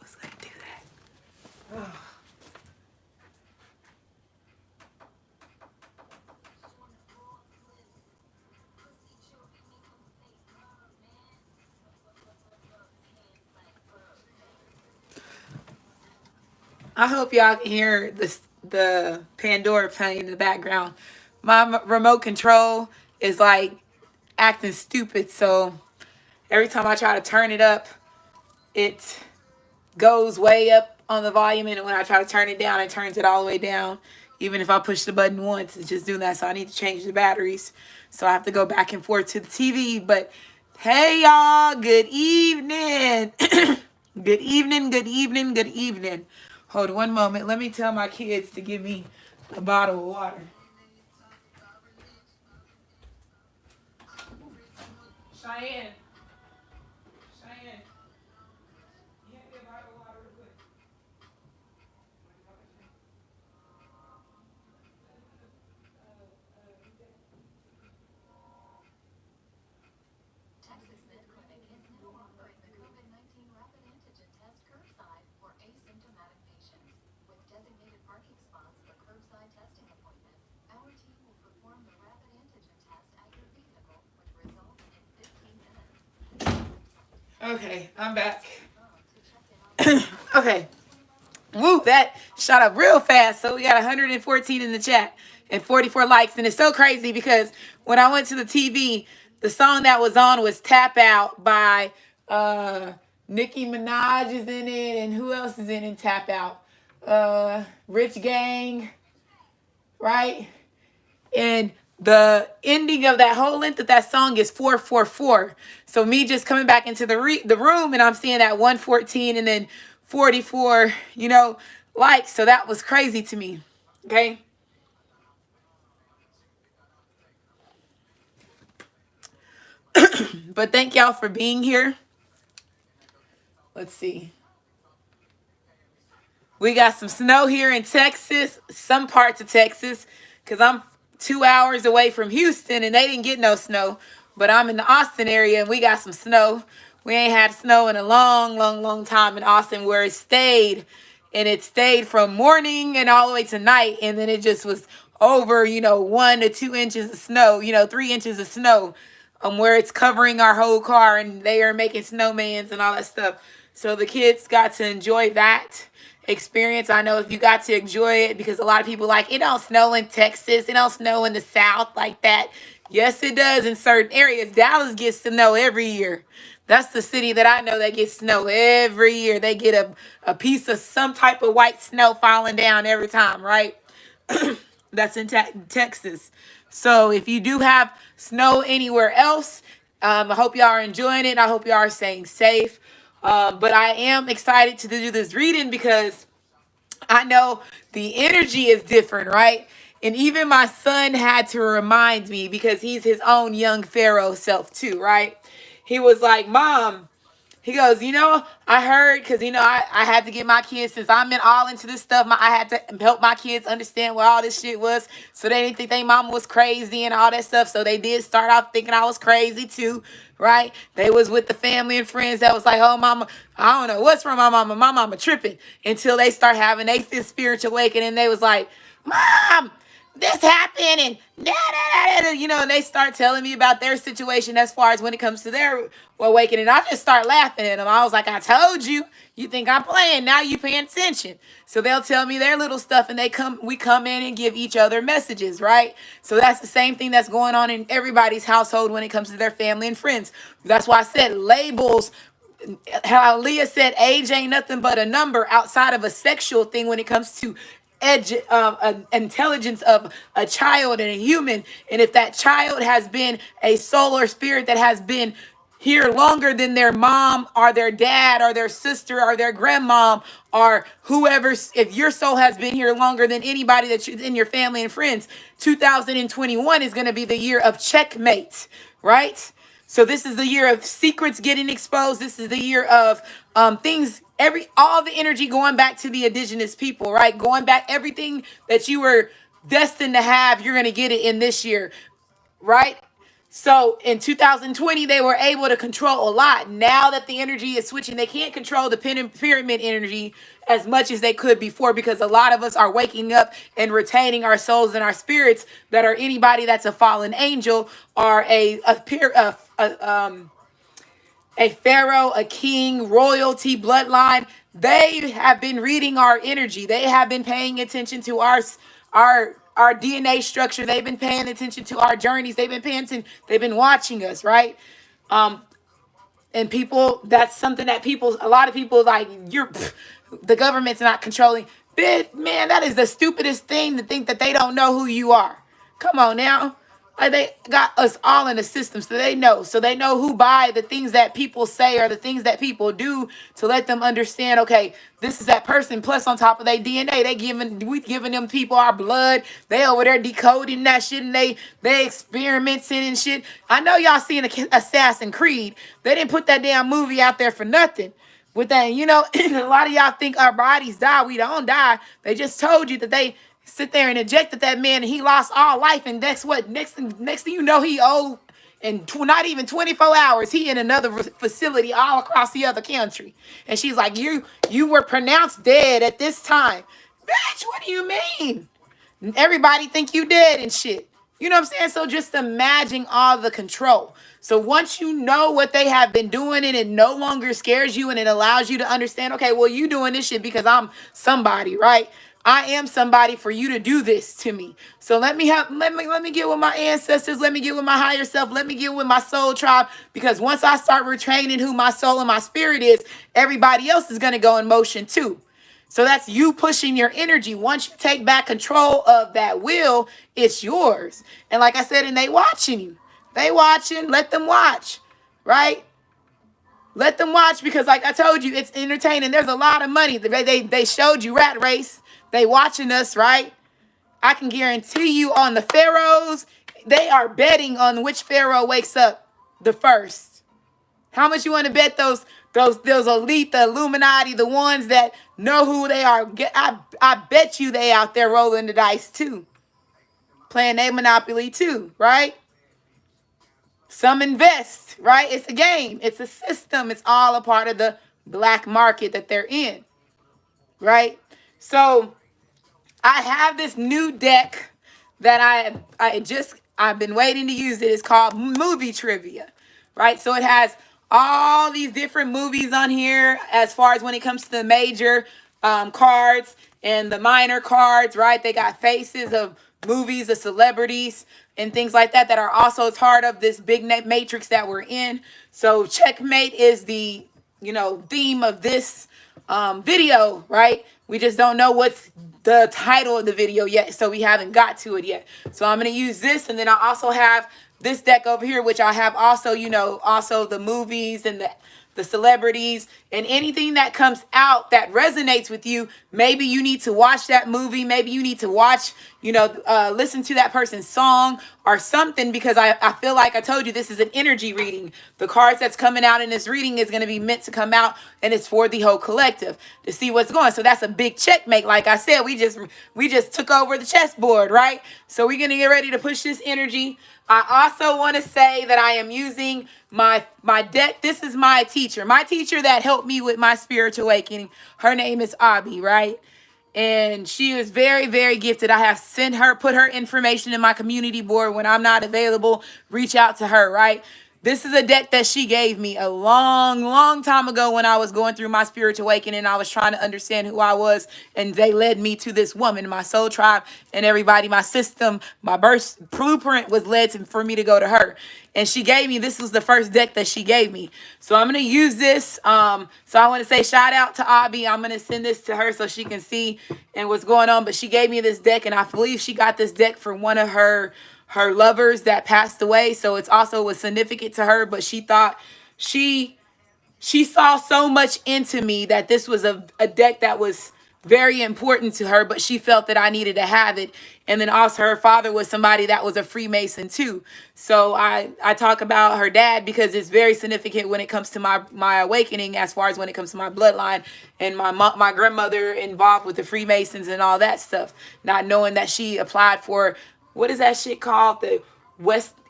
was going to do that. Oh. I hope y'all can hear the Pandora playing in the background. My remote control is like acting stupid, so every time I try to turn it up, it goes way up on the volume, and when I try to turn it down, it turns it all the way down. Even if I push the button once, it's just doing that. So I need to change the batteries. So I have to go back and forth to the TV. But hey, y'all, good evening. Good evening, good evening, good evening. Hold one moment. Let me tell my kids to give me a bottle of water. Cheyenne. Cheyenne. You have to get a bottle of water real quick. Texas Med Clinic is now offering the COVID-19 rapid antigen test curbside for asymptomatic patients. With designated parking spots for curbside testing appointments, our team will perform the rapid antigen test at your vehicle with results in 15 minutes. Okay, I'm back. Okay. Woo, that shot up real fast. So we got 114 in the chat and 44 likes. And it's so crazy because when I went to the TV, the song that was on was Tap Out by Nicki Minaj is in it. And who else is in Tap Out? Rich Gang, right? And the ending of that whole length of that song is 444. So me just coming back into the room and I'm seeing that 114 and then 44, likes. So that was crazy to me. Okay. But thank y'all for being here. Let's see. We got some snow here in Texas, some parts of Texas, because I'm 2 hours away from Houston and they didn't get no snow. But I'm in the Austin area and we got some snow. We ain't had snow in a long, long, long time in Austin, where it stayed. And it stayed from morning and all the way to night. And then it just was over, 1 to 2 inches of snow, 3 inches of snow, where it's covering our whole car and they are making snowmans and all that stuff. So the kids got to enjoy that experience. I know if you got to enjoy it, because a lot of people like, it don't snow in Texas, it don't snow in the South like that. Yes, it does in certain areas. Dallas gets snow every year. That's the city that I know that gets snow every year. They get a piece of some type of white snow falling down every time, right? That's in Texas. So if you do have snow anywhere else, I hope y'all are enjoying it. I hope y'all are staying safe. But I am excited to do this reading because I know the energy is different, right? And even my son had to remind me, because he's his own young Pharaoh self too, right? He was like, Mom, he goes, I heard, because, I had to get my kids, since I'm all into this stuff, I had to help my kids understand what all this shit was, so they didn't think their mama was crazy and all that stuff. So they did start off thinking I was crazy too, right? They was with the family and friends that was like, oh, mama, I don't know what's wrong with my mama tripping, until they start having their fifth spiritual awakening. And they was like, Mom, this happened, and and they start telling me about their situation as far as when it comes to their awakening. I just start laughing at them. I was like, I told you, you think I'm playing, now you paying attention. So they'll tell me their little stuff, and we come in and give each other messages, right? So that's the same thing that's going on in everybody's household when it comes to their family and friends. That's why I said labels. How Leah said age ain't nothing but a number outside of a sexual thing when it comes to intelligence of a child and a human. And if that child has been a soul or spirit that has been here longer than their mom or their dad or their sister or their grandmom or whoever, if your soul has been here longer than anybody that's in your family and friends, 2021 is going to be the year of checkmate, right? So this is the year of secrets getting exposed. This is the year of things, all the energy going back to the indigenous people, right? Going back, everything that you were destined to have, you're going to get it in this year, right? So in 2020, they were able to control a lot. Now that the energy is switching, they can't control the pyramid energy as much as they could before, because a lot of us are waking up and retaining our souls and our spirits that are anybody that's a fallen angel or a pharaoh, a king, royalty, bloodline. They have been reading our energy. They have been paying attention to our DNA structure. They've been paying attention to our journeys. They've been paying attention. They've been watching us, right? Um, and people, that's something that people, a lot of people like, the government's not controlling. Man, that is the stupidest thing, to think that they don't know who you are. Come on now. Like, they got us all in the system, so they know. So they know who by the things that people say or the things that people do, to let them understand, okay, this is that person. Plus, on top of their DNA, we giving them people our blood. They over there decoding that shit, and they experimenting and shit. I know y'all seen Assassin's Creed. They didn't put that damn movie out there for nothing. With that, a lot of y'all think our bodies die. We don't die. They just told you that they sit there and injected that man, and he lost all life. And that's what next thing you know, he old, and not even 24 hours, he in another facility all across the other country. And she's like, you were pronounced dead at this time. Bitch, what do you mean? Everybody think you dead and shit. You know what I'm saying? So just imagine all the control. So once you know what they have been doing, and it no longer scares you, and it allows you to understand, okay, well, you doing this shit because I'm somebody, right? I am somebody for you to do this to me. So let me get with my ancestors. Let me get with my higher self. Let me get with my soul tribe. Because once I start retraining who my soul and my spirit is, everybody else is going to go in motion too. So that's you pushing your energy. Once you take back control of that will, it's yours. And like I said, and they watching you. They watching, let them watch, right? Let them watch, because like I told you, it's entertaining. There's a lot of money. They showed you Rat Race. They watching us, right? I can guarantee you on the pharaohs, they are betting on which pharaoh wakes up the first. How much you want to bet those elite, the Illuminati, the ones that know who they are? I bet you they out there rolling the dice too. Playing their Monopoly too, right? Some invest, right? It's a game. It's a system. It's all a part of the black market that they're in, right? So I have this new deck that I've been waiting to use it. It's called Movie Trivia, right? So it has all these different movies on here, as far as when it comes to the major cards and the minor cards, right? They got faces of movies, of celebrities, and things like that are also part of this big matrix that we're in. So checkmate is the theme of this video, right? We just don't know what's the title of the video yet, so we haven't got to it yet. So I'm going to use this, and then I also have this deck over here, which I have also, also the movies and the celebrities and anything that comes out that resonates with you. Maybe you need to watch that movie. Maybe you need to watch, listen to that person's song or something, because I feel like I told you, this is an energy reading. The cards that's coming out in this reading is going to be meant to come out, and it's for the whole collective to see what's going. So that's a big checkmate. Like I said, we just took over the chessboard, right? So we're going to get ready to push this energy. I also want to say that I am using my deck. This is my teacher that helped me with my spiritual awakening. Her name is Abby, right? And she is very, very gifted. I have put her information in my community board. When I'm not available, reach out to her, right? This is a deck that she gave me a long, long time ago when I was going through my spiritual awakening. I was trying to understand who I was, and they led me to this woman, my soul tribe, and everybody, my system, my birth blueprint was for me to go to her. And she gave me, this was the first deck that she gave me. So I'm going to use this. So I want to say shout out to Abby. I'm going to send this to her so she can see and what's going on. But she gave me this deck, and I believe she got this deck for one of her lovers that passed away. So it's also was significant to her, but she thought she saw so much into me that this was a deck that was very important to her, but she felt that I needed to have it. And then also her father was somebody that was a Freemason too. So I talk about her dad because it's very significant when it comes to my awakening, as far as when it comes to my bloodline and my grandmother involved with the Freemasons and all that stuff, not knowing that she applied for, what is that shit called? The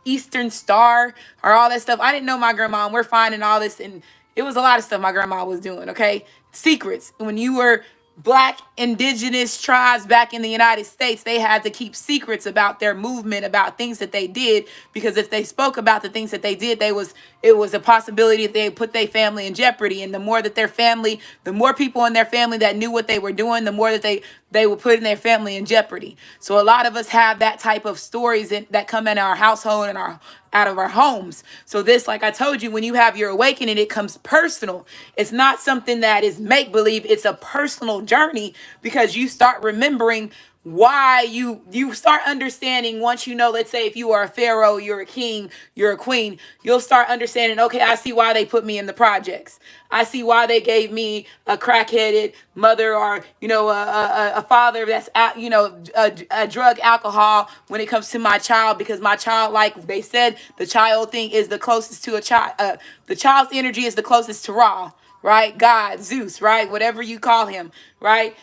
Eastern Star or all that stuff. I didn't know my grandma, and we're finding all this, and it was a lot of stuff my grandma was doing, okay? Secrets. When you were black indigenous tribes back in the United States, they had to keep secrets about their movement, about things that they did, because if they spoke about the things that they did, it was a possibility that they put their family in jeopardy. And the more that their family, the more people in their family that knew what they were doing, the more that they were putting their family in jeopardy. So a lot of us have that type of stories that come in our household and our out of our homes. So this, like I told you, when you have your awakening, it comes personal. It's not something that is make believe. It's a personal journey, because you start remembering why you start understanding. Once you know, let's say if you are a pharaoh, you're a king, you're a queen, you'll start understanding, okay, I see why they put me in the projects. I see why they gave me a crack-headed mother, or a father that's a drug alcohol when it comes to my child, because my child, like they said, the child thing is the closest to a child. The child's energy is the closest to Ra, right? God, Zeus, right? Whatever you call him, right?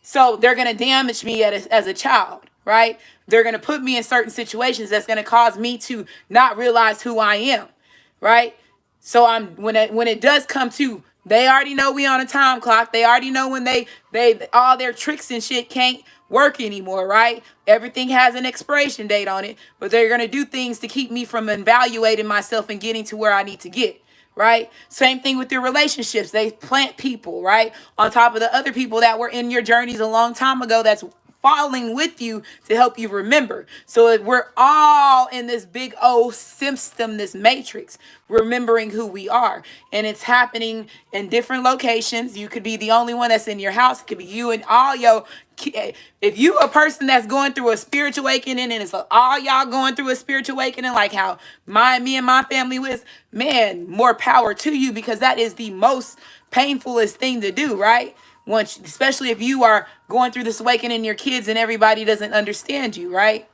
So they're going to damage me as a child, right? They're going to put me in certain situations that's going to cause me to not realize who I am, right? So when it does come to, they already know we on a time clock. They already know when they all their tricks and shit can't work anymore, right? Everything has an expiration date on it, but they're going to do things to keep me from evaluating myself and getting to where I need to get. Right? Same thing with your relationships. They plant people, right? On top of the other people that were in your journeys a long time ago that's falling with you to help you remember. So we're all in this big old system, this matrix, remembering who we are. And it's happening in different locations. You could be the only one that's in your house. It could be you and all your, if you a person that's going through a spiritual awakening, and it's all y'all going through a spiritual awakening, like how me and my family was, man, more power to you, because that is the most painfulest thing to do, right? Once, especially if you are going through this awakening, your kids and everybody doesn't understand you, right?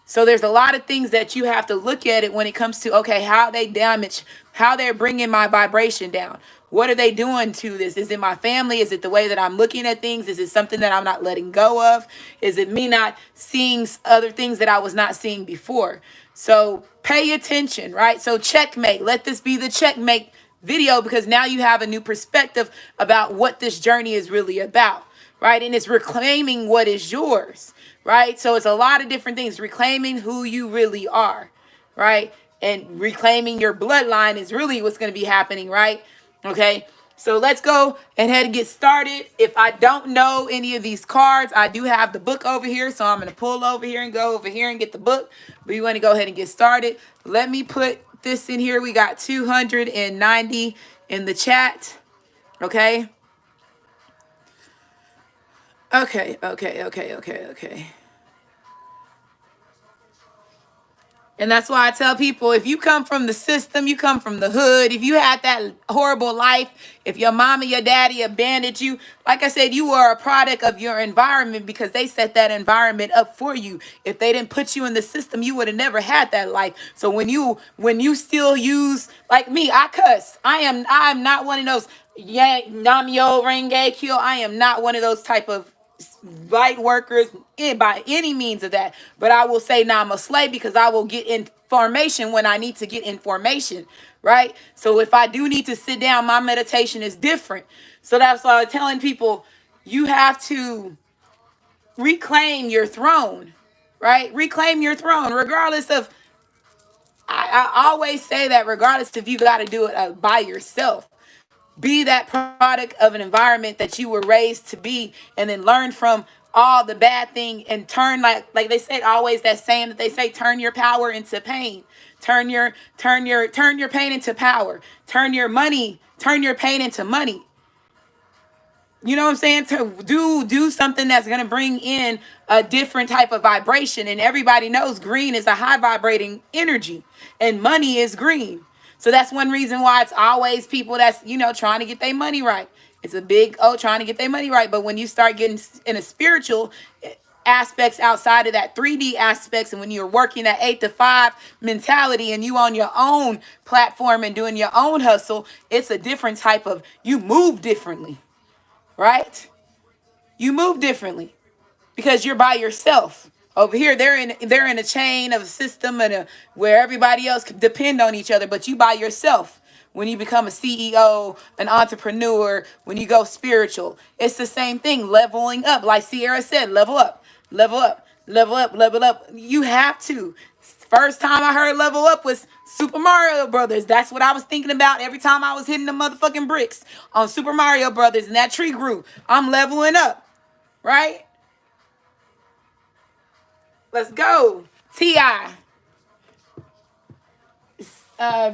So there's a lot of things that you have to look at it when it comes to, okay, how they damage, how they're bringing my vibration down. What are they doing to this? Is it my family? Is it the way that I'm looking at things? Is it something that I'm not letting go of? Is it me not seeing other things that I was not seeing before? So pay attention, right? So checkmate. Let this be the checkmate video, because now you have a new perspective about what this journey is really about, right? And it's reclaiming what is yours, right? So it's a lot of different things. Reclaiming who you really are, right? And reclaiming your bloodline is really what's going to be happening, right? Okay. So let's go ahead and get started. If I don't know any of these cards, I do have the book over here. So I'm going to pull over here and go over here and get the book. But you want to go ahead and get started. Let me put this in here. We got 290 in the chat. Okay. Okay. And that's why I tell people, if you come from the system, you come from the hood, if you had that horrible life, if your mama, your daddy abandoned you, like I said, you are a product of your environment, because they set that environment up for you. If they didn't put you in the system, you would have never had that life. So when you still use, like me, I cuss. I'm not one of those, yeah, Namyo Renge Kyo. I am not one of those type of light workers by any means of that. But I will say now I'm a slave, because I will get information when I need to get information, right? So if I do need to sit down, my meditation is different. So that's why I'm telling people, you have to reclaim your throne, right? Reclaim your throne, regardless of, I always say that regardless if you got to do it by yourself. Be that product of an environment that you were raised to be, and then learn from all the bad thing, and turn, like they said, always that saying that they say, turn your power into pain. Turn your pain into power. Turn your pain into money. You know what I'm saying? To do something that's going to bring in a different type of vibration. And everybody knows green is a high vibrating energy, and money is green. So that's one reason why it's always people that's, trying to get their money right. It's a big, trying to get their money right. But when you start getting in a spiritual aspects outside of that 3D aspects, and when you're working that 8 to 5 mentality, and you on your own platform and doing your own hustle, it's a different type of, you move differently. Right? You move differently because you're by yourself. Over here, they're in a chain of a system where everybody else could depend on each other, but you by yourself. When you become a CEO, an entrepreneur, when you go spiritual, it's the same thing. Leveling up, like Sierra said, level up, level up, level up, level up. You have to. First time I heard level up was Super Mario Brothers. That's what I was thinking about every time I was hitting the motherfucking bricks on Super Mario Brothers, and that tree grew. I'm leveling up, right? Let's go. T.I.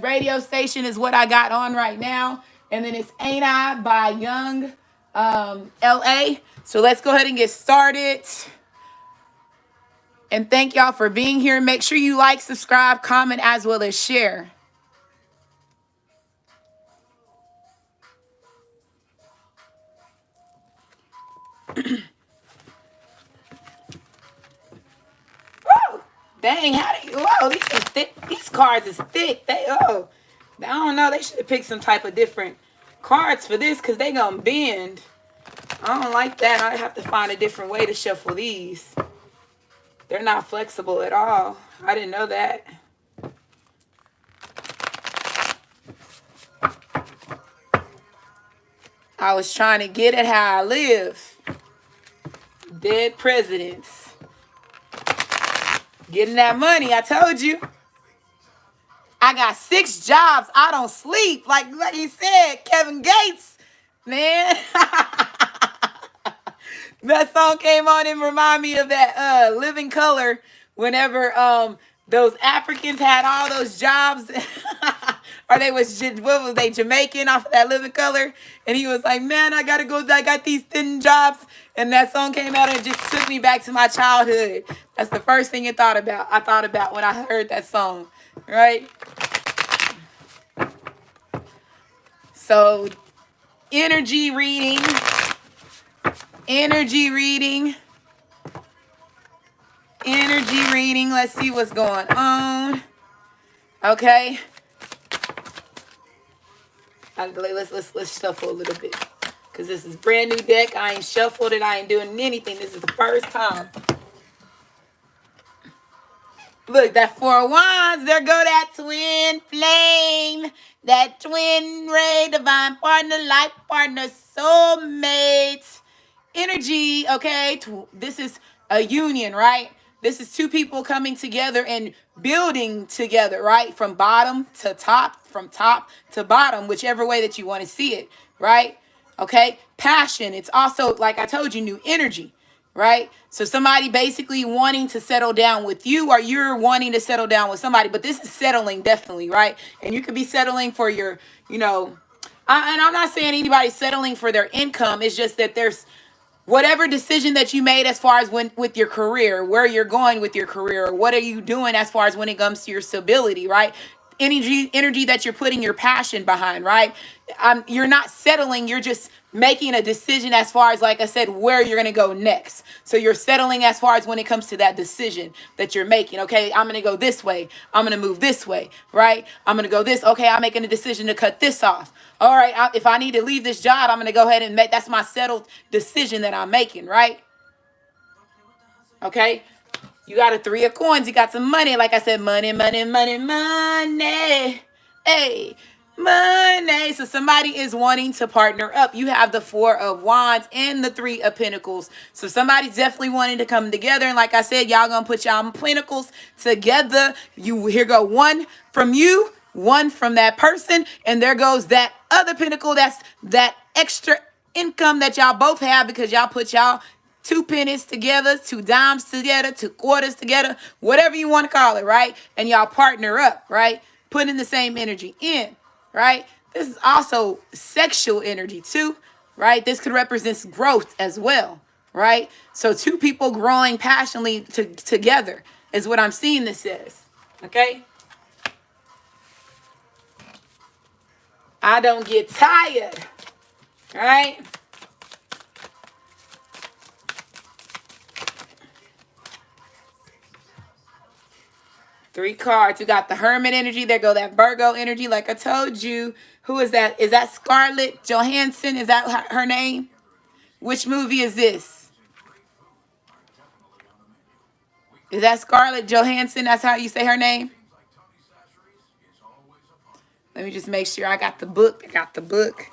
Radio station is what I got on right now. And then it's Ain't I by Young L.A. So let's go ahead and get started. And thank y'all for being here. Make sure you like, subscribe, comment, as well as share. Woo! Dang, how do you, whoa, these are thick. These cards is thick. I don't know. They should have picked some type of different cards for this because they gonna bend. I don't like that. I have to find a different way to shuffle these. They're not flexible at all. I didn't know that. I was trying to get it how I live. Dead presidents. Getting that money, I told you. I got 6 jobs. I don't sleep. Like he said, Kevin Gates. Man. That song came on and remind me of that Living Color whenever those Africans had all those jobs. Or what was they, Jamaican off of that Living Color? And he was like, man, I got these thin jobs. And that song came out and it just took me back to my childhood. That's the first thing I thought about when I heard that song, right? So, energy reading. Let's see what's going on. Okay. Let's shuffle a little bit. Because this is brand new deck. I ain't shuffled it. I ain't doing anything. This is the first time. Look, that 4 of Wands. There go that twin flame. That twin ray, divine partner, life partner, soulmate. Energy, okay? This is a union, right? This is 2 people coming together and building together, right? From bottom to top, from top to bottom, whichever way that you want to see it, right? Okay? Passion. It's also, like I told you, new energy, right? So somebody basically wanting to settle down with you, or you're wanting to settle down with somebody, but this is settling definitely, right? And you could be settling for your, and I'm not saying anybody's settling for their income. It's just that there's whatever decision that you made as far as with your career, where you're going with your career, or what are you doing as far as when it comes to your stability, right? Energy that you're putting your passion behind, right? You're not settling. You're just making a decision as far as, like I said, where you're going to go next. So you're settling as far as when it comes to that decision that you're making. Okay, I'm going to go this way. I'm going to move this way, right? I'm going to go this. Okay, I'm making a decision to cut this off. All right, if I need to leave this job, I'm going to go ahead and that's my settled decision that I'm making, right? Okay, you got a 3 of coins. You got some money. Like I said, money. Hey, money. So somebody is wanting to partner up. You have the 4 of Wands and the 3 of Pentacles. So somebody's definitely wanting to come together. And like I said, y'all going to put y'all pentacles together. Here go 1 from you, 1 from that person. And there goes that other pentacle. That's that extra income that y'all both have because y'all put y'all 2 pennies together, 2 dimes together, 2 quarters together, whatever you want to call it, right? And y'all partner up, right? Putting the same energy in, right? This is also sexual energy too, right? This could represent growth as well, right? So 2 people growing passionately together is what I'm seeing this as, okay? I don't get tired, right? Three cards. You got the Hermit energy. There go that Virgo energy. Like I told you. Who is that? Is that Scarlett Johansson? Is that her name? Which movie is this? Is that Scarlett Johansson? That's how you say her name? Let me just make sure I got the book. I got the book.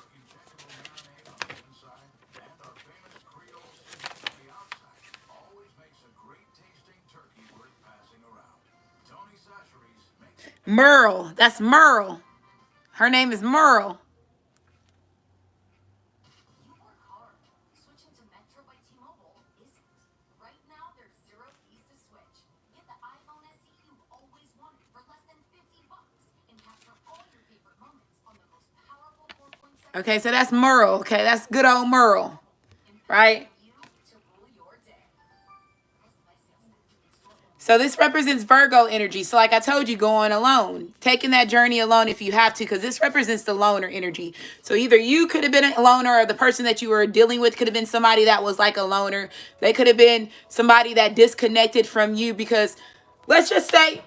Merle. That's Merle. Her name is Merle. You work hard. Switching to Metro by T-Mobile isn't. Right now, there's 0 fees to switch. Get the iPhone SE you've always wanted for less than $50 and capture all your favorite moments on the most powerful 4.7 Okay, so that's Merle. Okay, that's good old Merle. Right? you to rule your day. So this represents Virgo energy. So like I told you, going alone, taking that journey alone if you have to, because this represents the loner energy. So either you could have been a loner, or the person that you were dealing with could have been somebody that was like a loner. They could have been somebody that disconnected from you because, let's just say,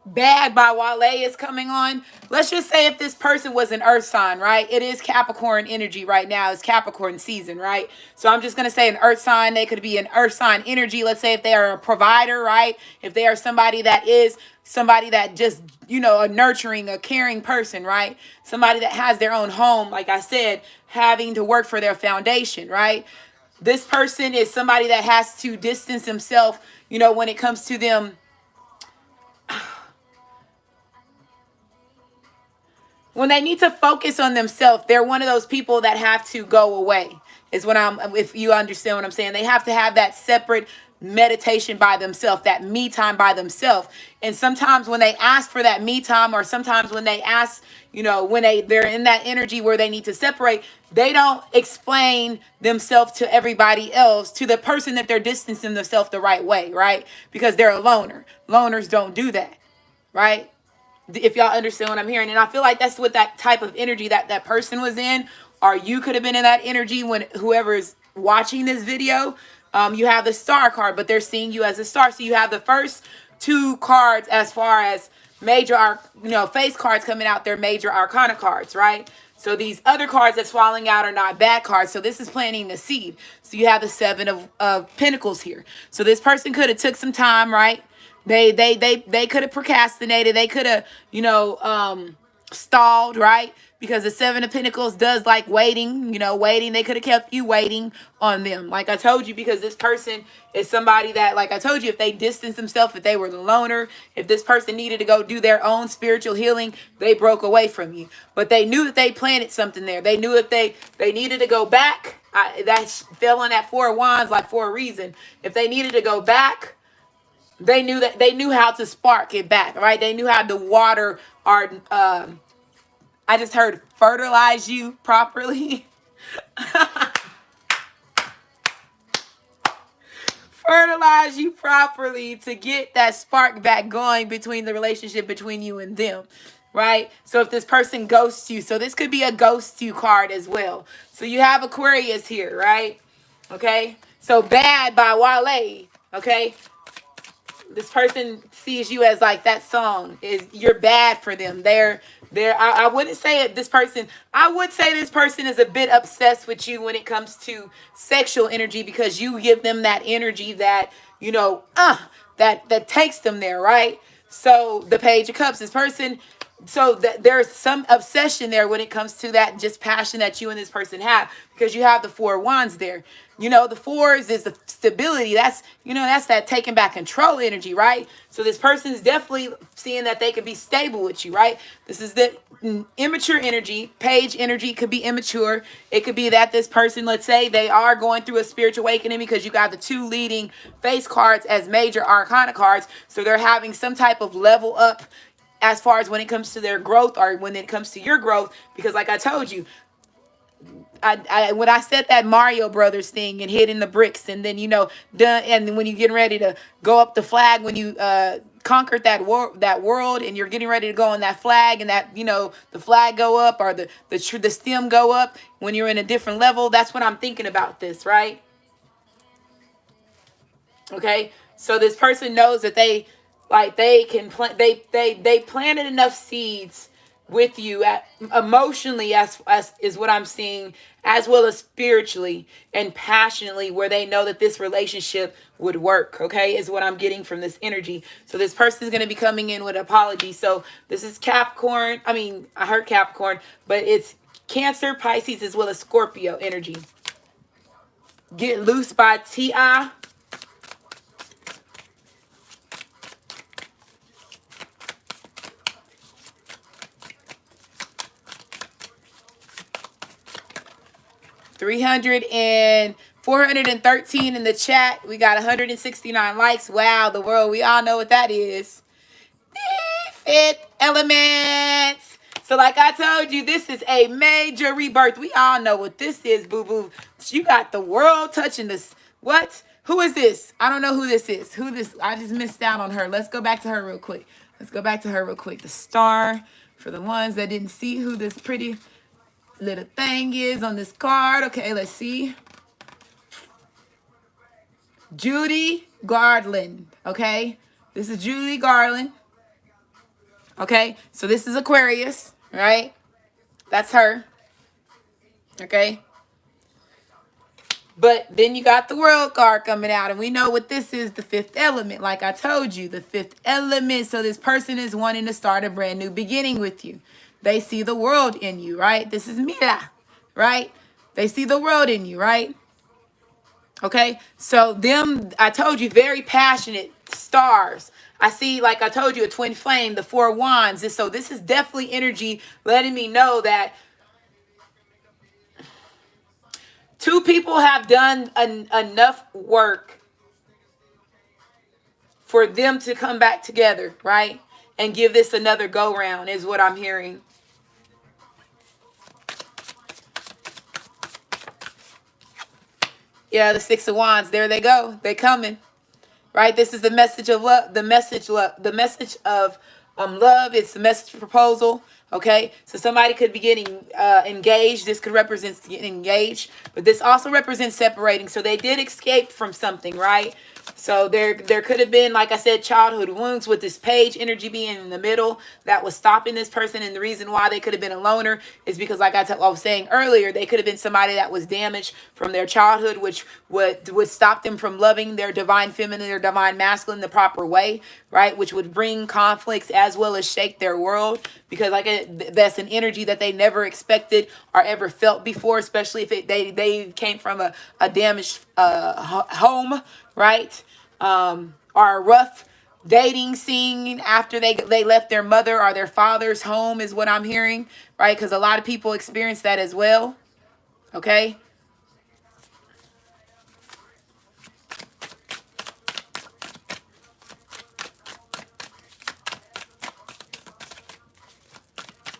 Bad by Wale is coming on. Let's just say if this person was an earth sign, right? It is Capricorn energy right now. It's Capricorn season, right? So I'm just going to say an earth sign. They could be an earth sign energy. Let's say if they are a provider, right? If they are somebody that is somebody that just, a nurturing, a caring person, right? Somebody that has their own home, like I said, having to work for their foundation, right? This person is somebody that has to distance himself, when it comes to them. When they need to focus on themselves, they're one of those people that have to go away. Is what if you understand what I'm saying. They have to have that separate meditation by themselves, that me time by themselves. And sometimes when they ask for that me time, or sometimes when they ask, when they're in that energy where they need to separate, they don't explain themselves to everybody else, to the person that they're distancing themselves the right way, right? Because they're a loner. Loners don't do that, right? If y'all understand what I'm hearing. And I feel like that's what that type of energy that person was in, or you could have been in that energy when whoever is watching this video. You have the star card, but they're seeing you as a star. So you have the first two cards as far as major, face cards coming out. They're major arcana cards, right? So these other cards that's falling out are not bad cards. So this is planting the seed. So you have the seven of pentacles here. So this person could have took some time, right? They could have procrastinated. They could have, stalled, right? Because the seven of pentacles does like waiting, waiting. They could have kept you waiting on them. Like I told you, because this person is somebody that, like I told you, if they distance themselves, if they were the loner, if this person needed to go do their own spiritual healing, they broke away from you. But they knew that they planted something there. They knew if they needed to go back, that fell on that Four of Wands like for a reason. If they needed to go back, they knew how to spark it back, right? They knew how to water or I just heard fertilize you properly. Fertilize you properly to get that spark back going between the relationship between you and them, right? So if this person ghosts you, so this could be a ghost you card as well. So you have Aquarius here, right? Okay. So Bad by Wale, okay? This person sees you as like that song is you're bad for them. I wouldn't say it. I would say this person is a bit obsessed with you when it comes to sexual energy, because you give them that energy that, that takes them there, right? So the Page of Cups, this person, so that there's some obsession there when it comes to that just passion that you and this person have, because you have the Four of Wands there. The fours is the stability. That's that taking back control energy, right? So this person is definitely seeing that they could be stable with you, right? This is the immature energy. Page energy could be immature. It could be that this person, let's say they are going through a spiritual awakening, because you got the two leading face cards as major arcana cards. So they're having some type of level up as far as when it comes to their growth, or when it comes to your growth. Because like I told you, when I said that Mario Brothers thing and hitting the bricks, and then done, and when you're getting ready to go up the flag, when you conquered that world, and you're getting ready to go on that flag, and that the flag go up, or the stem go up when you're in a different level. That's what I'm thinking about this, right? Okay, so this person knows that they can plant. They planted enough seeds with you emotionally, as is what I'm seeing, as well as spiritually and passionately, where they know that this relationship would work. Okay, is what I'm getting from this energy. So this person is going to be coming in with apology. So this is Capricorn. I mean, I heard Capricorn, but it's Cancer, Pisces, as well as Scorpio energy. Get Loose by T.I. 300 and 413 in the chat. We got 169 likes. Wow, the world. We all know what that is. Fifth elements. So like I told you, this is a major rebirth. We all know what this is, boo-boo. You got the world touching this. What? Who is this? I don't know who this is. Who this? I just missed out on her. Let's go back to her real quick. Let's go back to her real quick. The star, for the ones that didn't see who this pretty little thing is on this card. Okay, let's see. Judy Garland. Okay, this is Judy Garland. Okay, so this is Aquarius, right? That's her. Okay, but then you got the world card coming out, and we know what this is, the fifth element. Like I told you, the fifth element. So this person is wanting to start a brand new beginning with you. They see the world in you, right? This is Mira, right? They see the world in you, right? Okay, so them, I told you, very passionate stars. I see, like I told you, a twin flame, the four wands. So this is definitely energy letting me know that two people have done enough work for them to come back together, right? And give this another go round is what I'm hearing. Yeah, the Six of Wands, there they go. They coming. Right? This is the message of love, the message of love. It's the message of proposal. Okay, so somebody could be getting engaged. This could represent getting engaged, but this also represents separating. So they did escape from something, right? So there could have been, like I said, childhood wounds with this page energy being in the middle that was stopping this person. And the reason why they could have been a loner is because, like I was saying earlier, they could have been somebody that was damaged from their childhood, which would stop them from loving their divine feminine, their divine masculine the proper way, right? Which would bring conflicts as well as shake their world, because that's an energy that they never expected or ever felt before, especially if they came from a damaged home, right? Or a rough dating scene after they left their mother or their father's home is what I'm hearing, right? Because a lot of people experience that as well. Okay.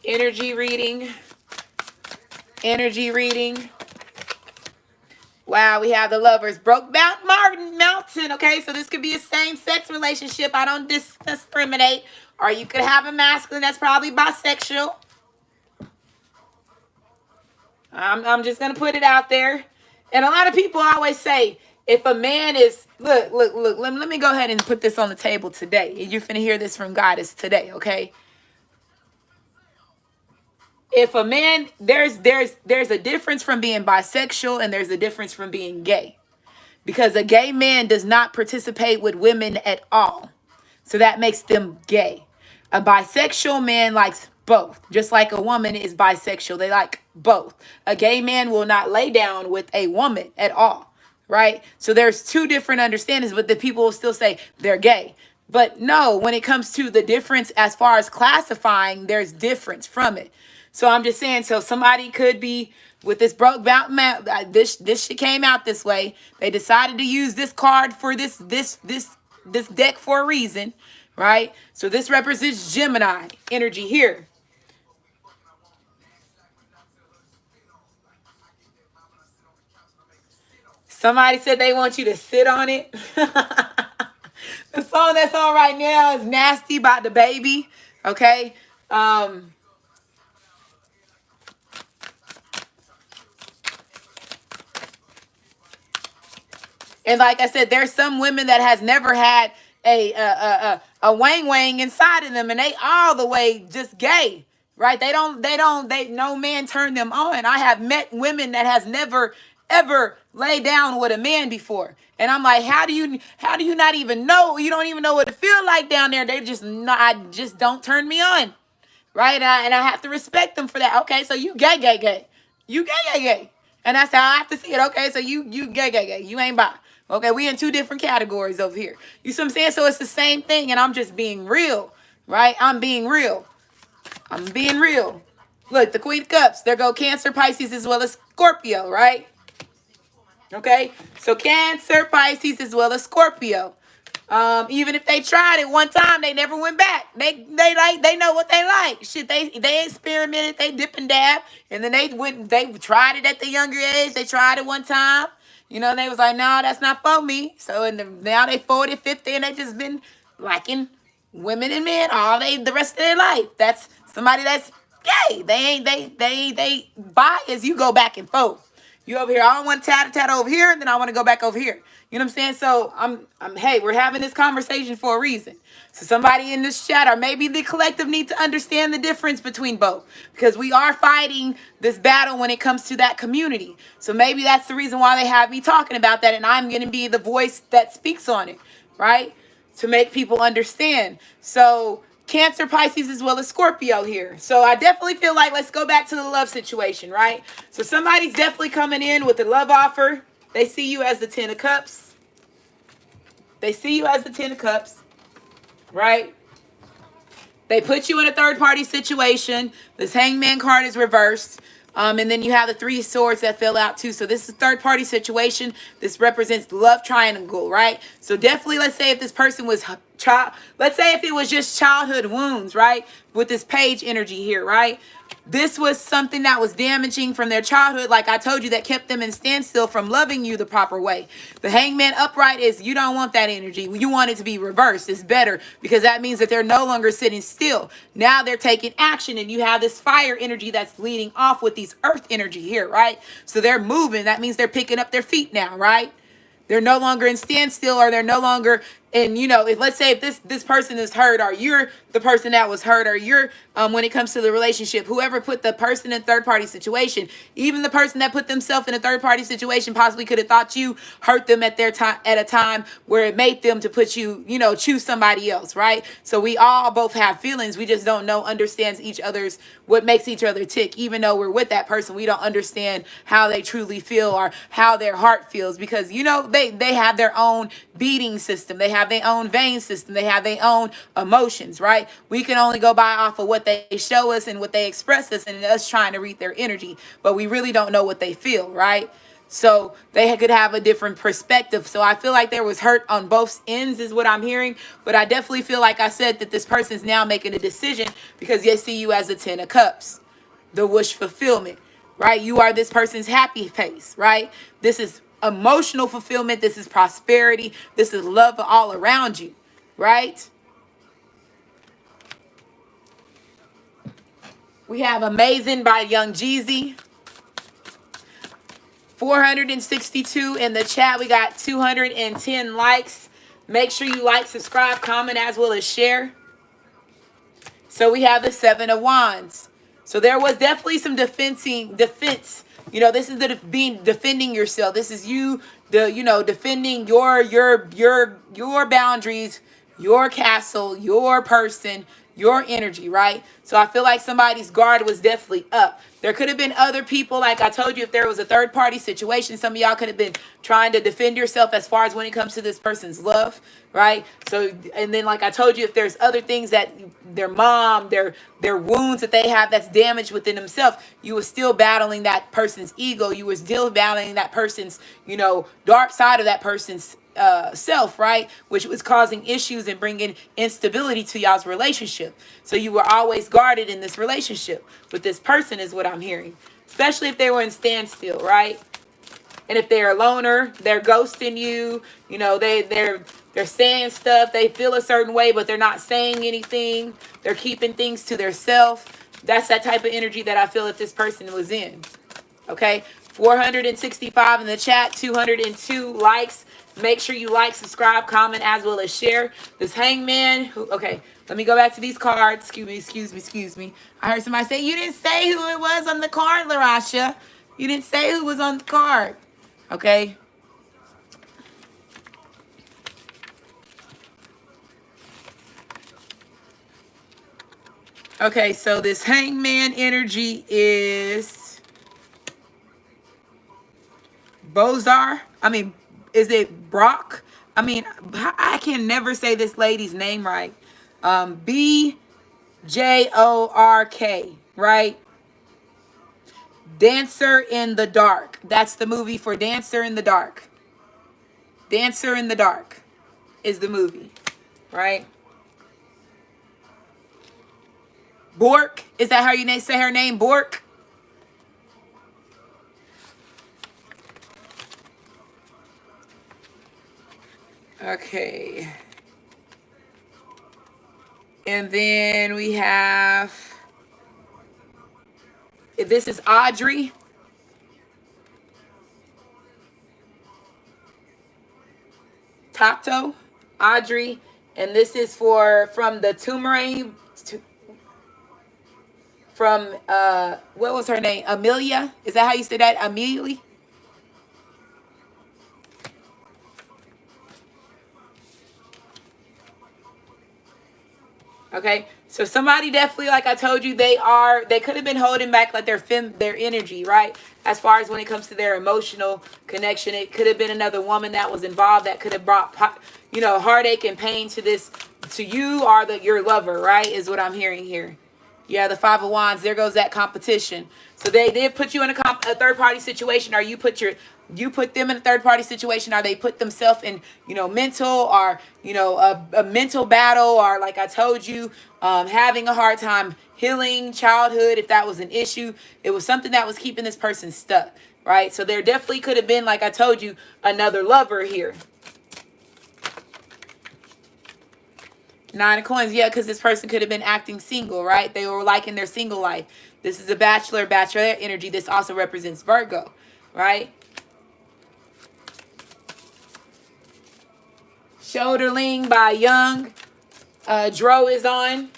Energy reading. Energy reading. Wow, we have the Lovers. Brokeback Mountain. Okay, so this could be a same-sex relationship. I don't discriminate. Or you could have a masculine that's probably bisexual. I'm just going to put it out there. And a lot of people always say, if a man is... Look. Let me go ahead and put this on the table today. You're finna hear this from Goddess today, okay? If a man... There's a difference from being bisexual, and there's a difference from being gay. Because a gay man does not participate with women at all. So that makes them gay. A bisexual man likes both. Just like a woman is bisexual. They like both. A gay man will not lay down with a woman at all. Right? So there's two different understandings, but the people will still say they're gay. But no, when it comes to the difference as far as classifying, there's difference from it. So I'm just saying, so somebody could be with this Brokeback, this shit came out this way. They decided to use this card for this deck for a reason, right? So this represents Gemini energy here. Somebody said they want you to sit on it. The song that's on right now is Nasty by the Baby. Okay. And like I said, there's some women that has never had a wang wang inside of them, and they all the way just gay, right? No man turned them on. I have met women that has never ever laid down with a man before. And I'm like, how do you not even know? You don't even know what it feel like down there. They just not, I just don't turn me on. Right? And I have to respect them for that. Okay, so you gay. You gay. And that's how I have to see it. Okay, so you gay. You ain't bi. Okay, we in two different categories over here. You see what I'm saying? So it's the same thing, and I'm just being real, right? I'm being real. I'm being real. Look, the Queen of Cups. There go Cancer, Pisces, as well as Scorpio, right? Okay, so Cancer, Pisces, as well as Scorpio. Even if they tried it one time, they never went back. They know what they like. Shit, they experimented, they dip and dab, and then they tried it at the younger age. They tried it one time. You know, and they was like, no, that's not for me. So now they 40, 50, and they just been liking women and men the rest of their life. That's somebody that's gay. They bi as you go back and forth. You over here, I don't want to tat over here, and then I want to go back over here. You know what I'm saying? So hey, we're having this conversation for a reason. So somebody in this chat or maybe the collective need to understand the difference between both, because we are fighting this battle when it comes to that community. So maybe that's the reason why they have me talking about that, and I'm going to be the voice that speaks on it, right? To make people understand. So Cancer, Pisces, as well as Scorpio here. So I definitely feel like let's go back to the love situation, right? So somebody's definitely coming in with a love offer. They see you as the Ten of Cups. They see you as the Ten of Cups, right? They put you in a third-party situation. This Hangman card is reversed. And then you have the Three Swords that fell out too. So this is a third-party situation. This represents the love triangle, right? So definitely, let's say if this person was let's say if it was just childhood wounds, right? With this page energy here, right? This was something that was damaging from their childhood, like I told you, that kept them in standstill from loving you the proper way. The Hangman upright is you don't want that energy. You want it to be reversed. It's better because that means that they're no longer sitting still. Now they're taking action, and you have this fire energy that's leading off with these earth energy here, right? So they're moving. That means they're picking up their feet now, right? They're no longer in standstill, or they're no longer in, if let's say if this person is hurt, or you're the person that was hurt, or you're when it comes to the relationship, whoever put the person in third party situation, even the person that put themselves in a third party situation possibly could have thought you hurt them at their time, at a time where it made them to put you, choose somebody else, right? So we all both have feelings. We just don't know, understands each other's, what makes each other tick. Even though we're with that person, we don't understand how they truly feel or how their heart feels, because they have their own beating system. They have their own vein system. They have their own emotions, right? We can only go by off of what they show us and what they express us, and us trying to read their energy, but we really don't know what they feel, right? So they could have a different perspective. So I feel like there was hurt on both ends is what I'm hearing. But I definitely feel, like I said, that this person's now making a decision because they see you as a Ten of Cups, the wish fulfillment, right? You are this person's happy face, right? This is emotional fulfillment. This is prosperity. This is love all around you, right? We have Amazing by Young Jeezy. 462 in the chat. We got 210 likes. Make sure you like, subscribe, comment, as well as share. So we have the Seven of Wands. So there was definitely some defense. This is defending yourself. This is you, defending your boundaries, your castle, your person, your energy, right? So I feel like somebody's guard was definitely up. There could have been other people, like I told you, if there was a third party situation, some of y'all could have been trying to defend yourself as far as when it comes to this person's love, right? So, and then like I told you, if there's other things that their mom, their wounds that they have that's damaged within themselves, you were still battling that person's ego. You were still battling that person's, dark side of that person's self, right? Which was causing issues and bringing instability to y'all's relationship. So you were always guarded in this relationship with this person is what I'm hearing, especially if they were in standstill, right? And if they're a loner, they're ghosting you, they're saying stuff, they feel a certain way, but they're not saying anything. They're keeping things to themselves. That's that type of energy that I feel that this person was in. Okay, 465 in the chat, 202 likes. Make sure you like, subscribe, comment, as well as share. This Hangman, Let me go back to these cards. Excuse me. I heard somebody say, you didn't say who it was on the card, Larasha. You didn't say who was on the card. Okay. Okay, so this hangman energy is Bozar. I mean, is it Brock? I mean, I can never say this lady's name right. Bjork, right? Dancer in the Dark. That's the movie for Dancer in the Dark. Dancer in the Dark is the movie, right? Bork. Is that how you say her name? Bork? Okay. And then we have, this is Audrey. Tato. Audrey. And this is from the Turmeric. From, what was her name? Amelia? Is that how you say that? Amelia? Okay, so somebody definitely, like I told you, they could have been holding back like their energy, right? As far as when it comes to their emotional connection, it could have been another woman that was involved that could have brought, heartache and pain to you or your lover, right? Is what I'm hearing here. Yeah, the Five of Wands. There goes that competition. So they did put you in a third-party situation, or you put them in a third-party situation, or they put themselves in, mental, or, a mental battle, or like I told you, having a hard time healing childhood, if that was an issue. It was something that was keeping this person stuck, right? So there definitely could have been, like I told you, another lover here. Nine of Coins, yeah, because this person could have been acting single, right? They were liking their single life. This is a bachelorette energy. This also represents Virgo, right? Shoulderling by Young. Dro is on.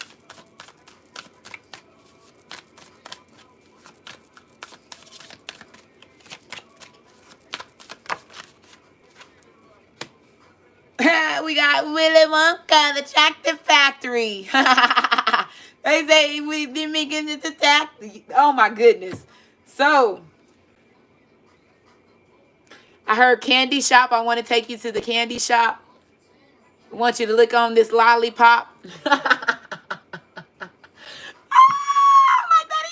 We got Willy Wonka, the Chocolate Factory. They say we didn't make it to attack. Oh my goodness. So I heard candy shop. I want to take you to the candy shop. I want you to lick on this lollipop. Like that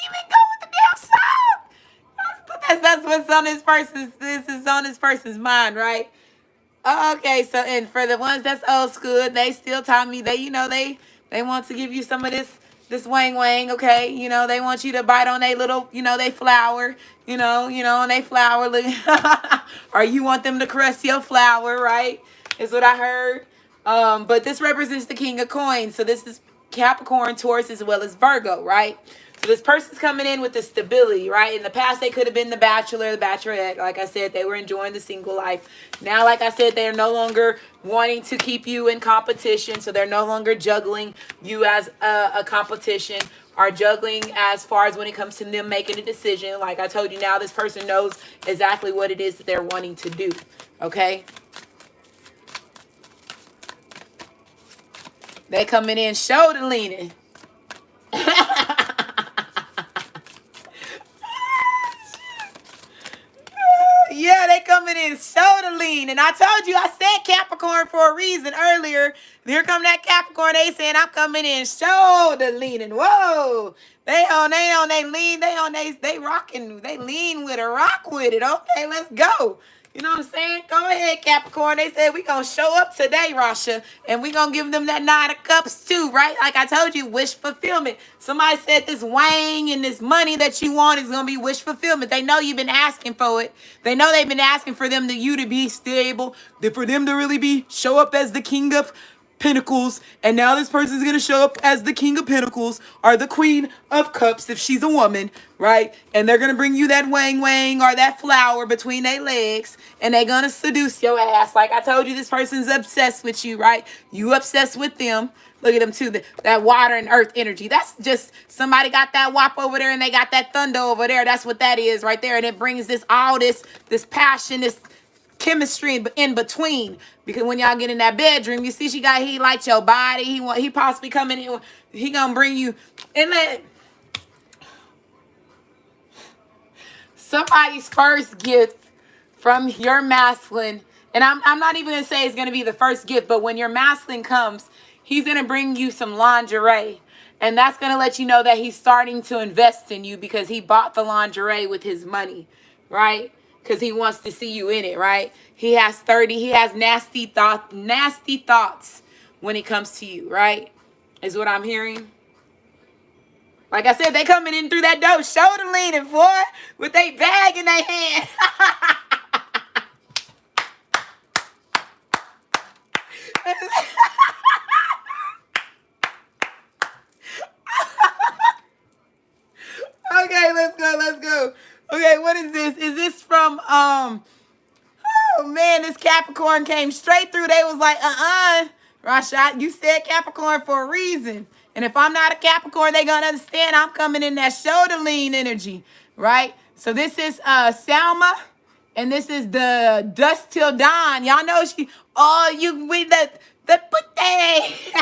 even go with the damn song. That's what's on this is on this person's mind, right? Okay, so and for the ones that's old school, they still tell me they want to give you some of this wang wang, okay? They want you to bite on they little, they flower, and they flower, or you want them to caress your flower, right? Is what I heard. But this represents the King of Coins, so this is Capricorn, Taurus, as well as Virgo, right? So this person's coming in with the stability, right? In the past, they could have been the bachelor, the bachelorette. Like I said, they were enjoying the single life. Now, like I said, they're no longer wanting to keep you in competition. So they're no longer juggling you as a competition, or juggling as far as when it comes to them making a decision. Like I told you, now this person knows exactly what it is that they're wanting to do, okay? They coming in shoulder leaning. Yeah, they coming in shoulder lean. And I told you, I said Capricorn for a reason earlier. Here come that Capricorn. They saying I'm coming in shoulder leaning. Whoa. They lean. They rocking. They lean with it, rock with it. Okay, let's go. You know what I'm saying? Go ahead, Capricorn. They said we going to show up today, Rasha. And we going to give them that 9 of Cups too, right? Like I told you, wish fulfillment. Somebody said this wang and this money that you want is going to be wish fulfillment. They know you've been asking for it. They know they've been asking for you to be stable. For them to really show up as the king of Pentacles, and now this person's gonna show up as the King of Pentacles or the Queen of Cups if she's a woman, right? And they're gonna bring you that wang wang or that flower between their legs, and they're gonna seduce your ass. Like I told you, this person's obsessed with you, right? You obsessed with them. Look at them too, that water and earth energy. That's just somebody got that wop over there and they got that thunder over there. That's what that is right there. And it brings this passion, this chemistry in between, because when y'all get in that bedroom, you see he likes your body. He possibly coming in, he gonna bring you and let somebody's first gift from your masculine. And I'm not even gonna say it's gonna be the first gift, but when your masculine comes, he's gonna bring you some lingerie. And that's gonna let you know that he's starting to invest in you because he bought the lingerie with his money, right? Because he wants to see you in it, right? He has nasty thoughts when it comes to you, right? Is what I'm hearing. Like I said, they coming in through that door, shoulder leaning, boy, with their bag in their hand. Okay, let's go. Okay, what is this? Is this from oh man, this Capricorn came straight through. They was like, Rashad, you said Capricorn for a reason. And if I'm not a Capricorn, they gonna understand I'm coming in that shoulder lean energy, right? So this is Salma, and this is the Dust Till Dawn. Y'all know you with the putte.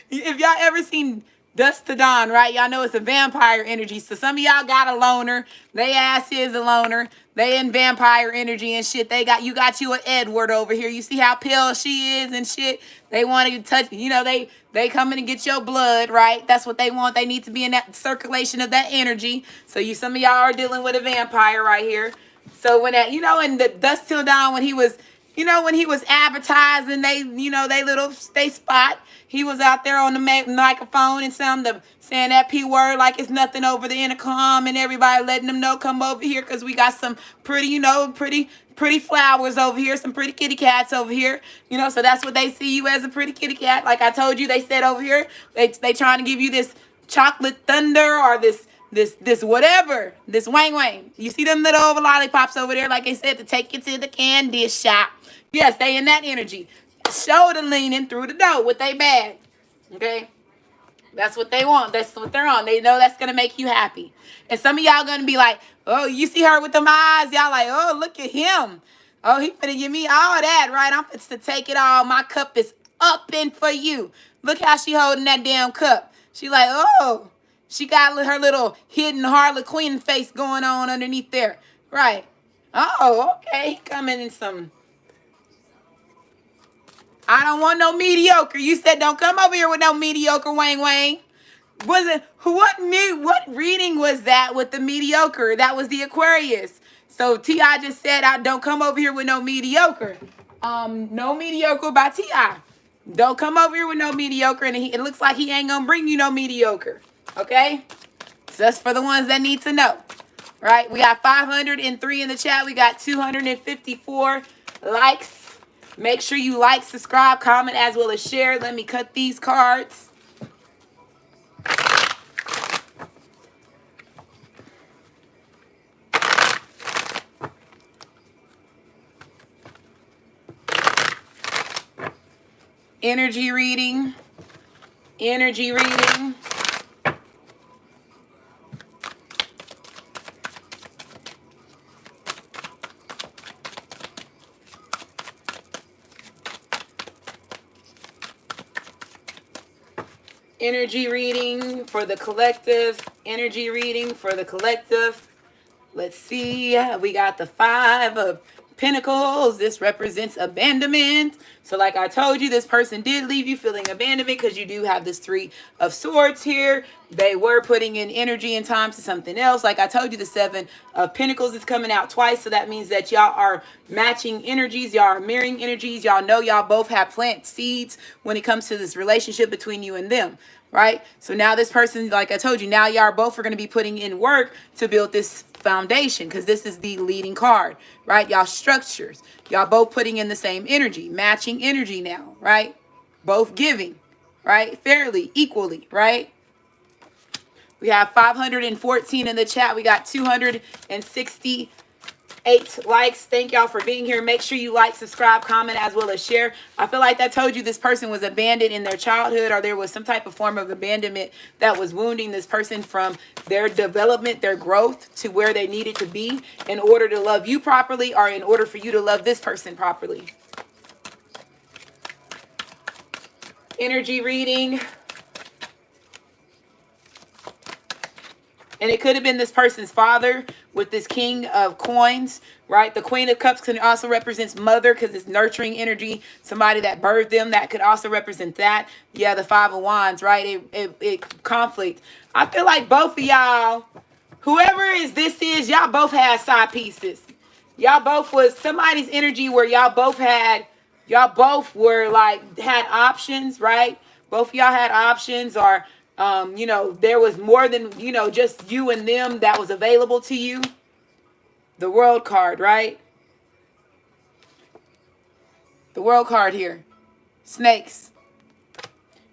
If y'all ever seen Dust to Dawn, right? Y'all know it's a vampire energy. So some of y'all got a loner. They ass is a loner. They in vampire energy and shit. You got you an Edward over here. You see how pale she is and shit. They want to touch, they come in and get your blood, right? That's what they want. They need to be in that circulation of that energy. So some of y'all are dealing with a vampire right here. So when that, in the Dust Till Dawn, when he was advertising they spot, he was out there on the microphone and saying that P word like it's nothing over the intercom, and everybody letting them know, come over here because we got some pretty, pretty flowers over here, some pretty kitty cats over here, so that's what they see you as, a pretty kitty cat. Like I told you, they said over here, they trying to give you this chocolate thunder or this whatever, this wang wang. You see them little over lollipops over there, like I said, to take you to the candy shop. Yes, they in that energy. Shoulder leaning through the door with their bag. Okay? That's what they want. That's what they're on. They know that's going to make you happy. And some of y'all going to be like, oh, you see her with them eyes? Y'all like, oh, look at him. Oh, he finna give me all that, right? I'm finna to take it all. My cup is up and for you. Look how she holding that damn cup. She like, oh, she got her little hidden Harlequin face going on underneath there. Right. Oh, okay. Coming in some... I don't want no mediocre. You said don't come over here with no mediocre wang wang. What reading was that with the mediocre? That was the Aquarius. So T.I. just said, I don't come over here with no mediocre. No mediocre by T.I. Don't come over here with no mediocre, and it looks like he ain't gonna bring you no mediocre. Okay? So that's for the ones that need to know. Right? We got 503 in the chat. We got 254 likes. Make sure you like, subscribe, comment, as well as share. Let me cut these cards. Energy reading. Energy reading. Energy reading for the collective. Energy reading for the collective. Let's see. We got the 5 of Pentacles. This represents abandonment. So like I told you, this person did leave you feeling abandonment because you do have this 3 of Swords here. They were putting in energy and time to something else. Like I told you, the 7 of Pentacles is coming out twice. So that means that y'all are matching energies. Y'all are mirroring energies. Y'all know y'all both have plant seeds when it comes to this relationship between you and them. Right? So now this person, like I told you, now y'all both are going to be putting in work to build this foundation, because this is the leading card, right? Y'all structures. Y'all both putting in the same energy, matching energy now, right? both giving, right? Fairly, equally, right? We have 514 in the chat. We got 268 likes. Thank y'all for being here. Make sure you like, subscribe, comment, as well as share. I feel like that told you this person was abandoned in their childhood, or there was some type of form of abandonment that was wounding this person from their development, their growth to where they needed to be in order to love you properly, or in order for you to love this person properly. Energy reading. And it could have been this person's father with this king of coins, right? The queen of cups can also represents mother because it's nurturing energy. Somebody that birthed them, that could also represent that. Yeah, the five of wands, right? It conflict. I feel like both of y'all, whoever this is, y'all both had side pieces. Y'all both was somebody's energy where y'all both were like, had options, right? Both of y'all had options, or there was more than, just you and them that was available to you. The world card, right? The world card here. Snakes.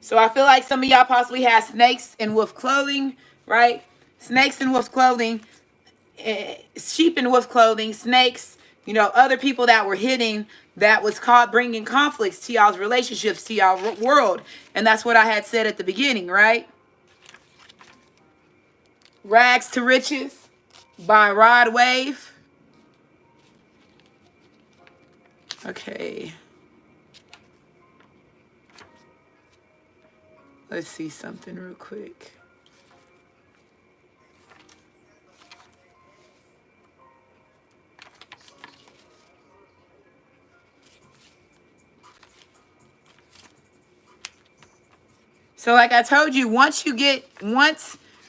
So I feel like some of y'all possibly had snakes in wolf clothing, right? Snakes in wolf clothing, sheep in wolf clothing, snakes, other people that were hitting, that was caught bringing conflicts to y'all's relationships, to y'all world. And that's what I had said at the beginning, right? Rags to Riches by Rod Wave. Okay. Let's see something real quick. So like I told you, once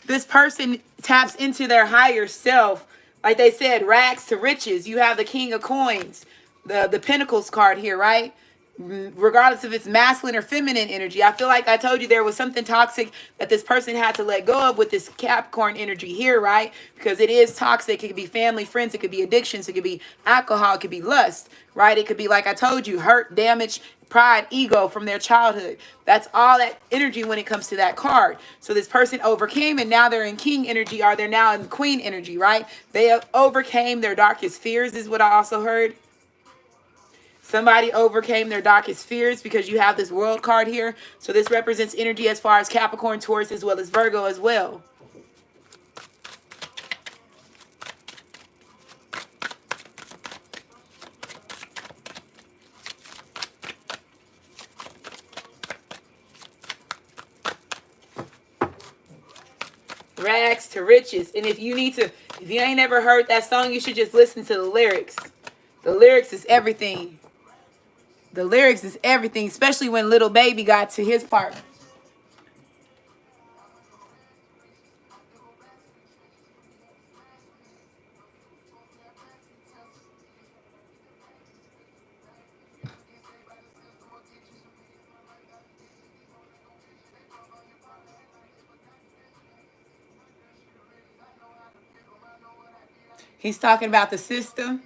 this person taps into their higher self, like they said, rags to riches, you have the king of coins, the pentacles card here, right? Regardless if it's masculine or feminine energy, I feel like I told you there was something toxic that this person had to let go of with this Capricorn energy here, right? Because it is toxic. It could be family, friends. It could be addictions. It could be alcohol. It could be lust, right? It could be, like I told you, hurt, damage, pride, ego from their childhood. That's all that energy when it comes to that card. So this person overcame, and now they're in king energy, or they're now in queen energy, right? They overcame their darkest fears, is what I also heard. Somebody overcame their darkest fears, because you have this world card here. So this represents energy as far as Capricorn, Taurus, as well as Virgo as well. Rags to riches. And if you ain't ever heard that song, you should just listen to the lyrics. The lyrics is everything. The lyrics is everything, especially when Little Baby got to his part. He's talking about the system.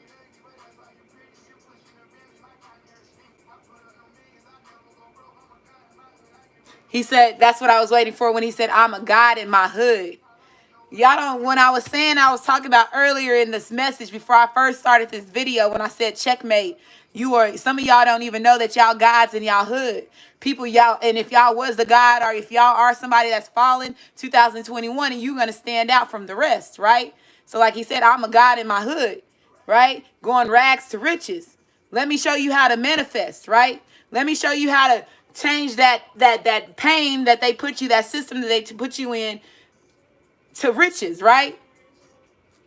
He said, that's what I was waiting for when he said, I'm a god in my hood. Y'all don't, when I was talking about earlier in this message before I first started this video, when I said checkmate, some of y'all don't even know that y'all gods in y'all hood. People, y'all, and if y'all was the god, or if y'all are somebody that's fallen 2021, and you're going to stand out from the rest, right? So like he said, I'm a god in my hood, right? Going rags to riches. Let me show you how to manifest, right? Let me show you how to change that pain that they put you, that system that they put you in, to riches, right?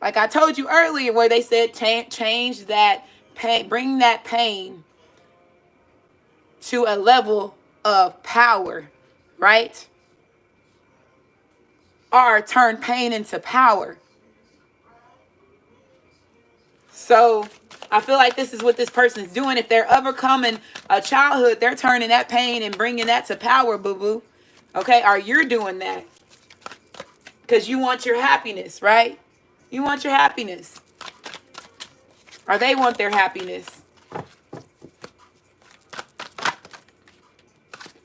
Like I told you earlier, where they said change that pain, bring that pain to a level of power, right? Or turn pain into power. So I feel like this is what this person's doing. If they're overcoming a childhood, they're turning that pain and bringing that to power, boo-boo. Okay, or you're doing that. Because you want your happiness, right? You want your happiness. Or they want their happiness.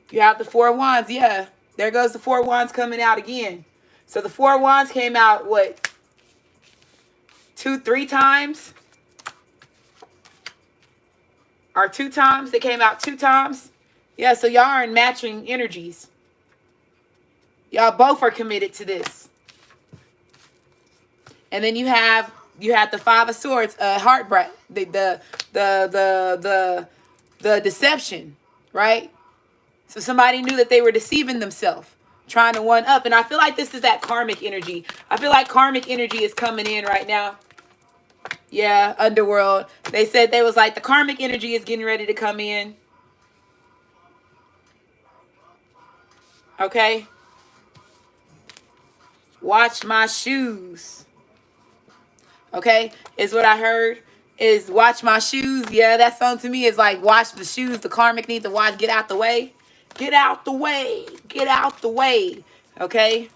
You have the Four of Wands. Yeah. There goes the Four of Wands coming out again. So the Four of Wands came out, what, 3 times? Or 2 times? They came out 2 times? Yeah, so y'all are in matching energies. Y'all both are committed to this. And then you have the Five of Swords, heartbreak, the deception, right? So somebody knew that they were deceiving themselves, trying to one up. And I feel like this is that karmic energy. I feel like karmic energy is coming in right now. Yeah, underworld. They said they was like, the karmic energy is getting ready to come in. Okay. Watch my shoes. Okay, is what I heard. Is watch my shoes. Yeah, that song to me is like, watch the shoes. The karmic needs to watch. Get out the way. Get out the way. Get out the way. Okay.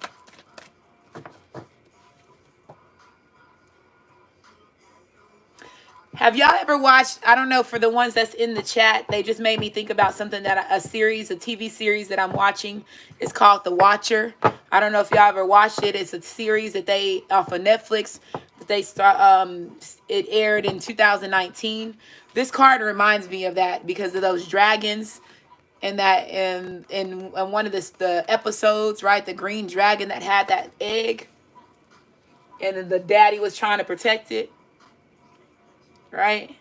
Have y'all ever watched, I don't know, for the ones that's in the chat, they just made me think about something that a TV series that I'm watching. It's called The Watcher. I don't know if y'all ever watched it. It's a series that they, off of Netflix, that they start, it aired in 2019. This card reminds me of that because of those dragons and that in one of the episodes, right? The green dragon that had that egg and then the daddy was trying to protect it. Right?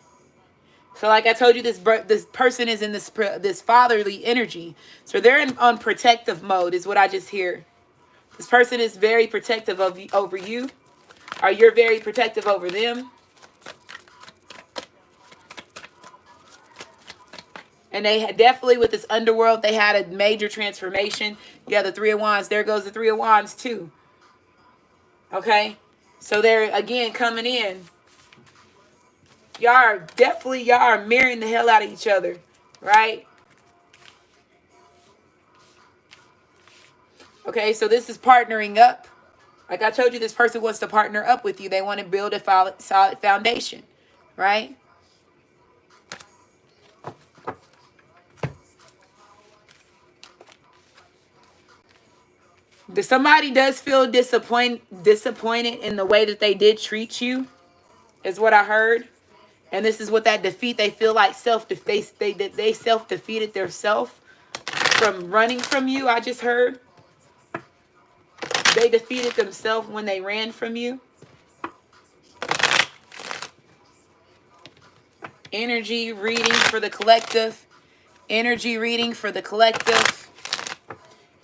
So like I told you, this person is in this fatherly energy. So they're on protective mode is what I just hear. This person is very protective over you. Or you're very protective over them. And they had definitely, with this underworld, they had a major transformation. Yeah, the Three of Wands. There goes the Three of Wands too. Okay? So they're, again, coming in. Y'all are mirroring the hell out of each other, right? Okay, so this is partnering up. Like I told you, this person wants to partner up with you. They want to build a solid foundation, right? Somebody does feel disappointed in the way that they did treat you, is what I heard. And this is what that defeat, they feel like they self-defeated themselves from running from you, I just heard. They defeated themselves when they ran from you. Energy reading for the collective. Energy reading for the collective.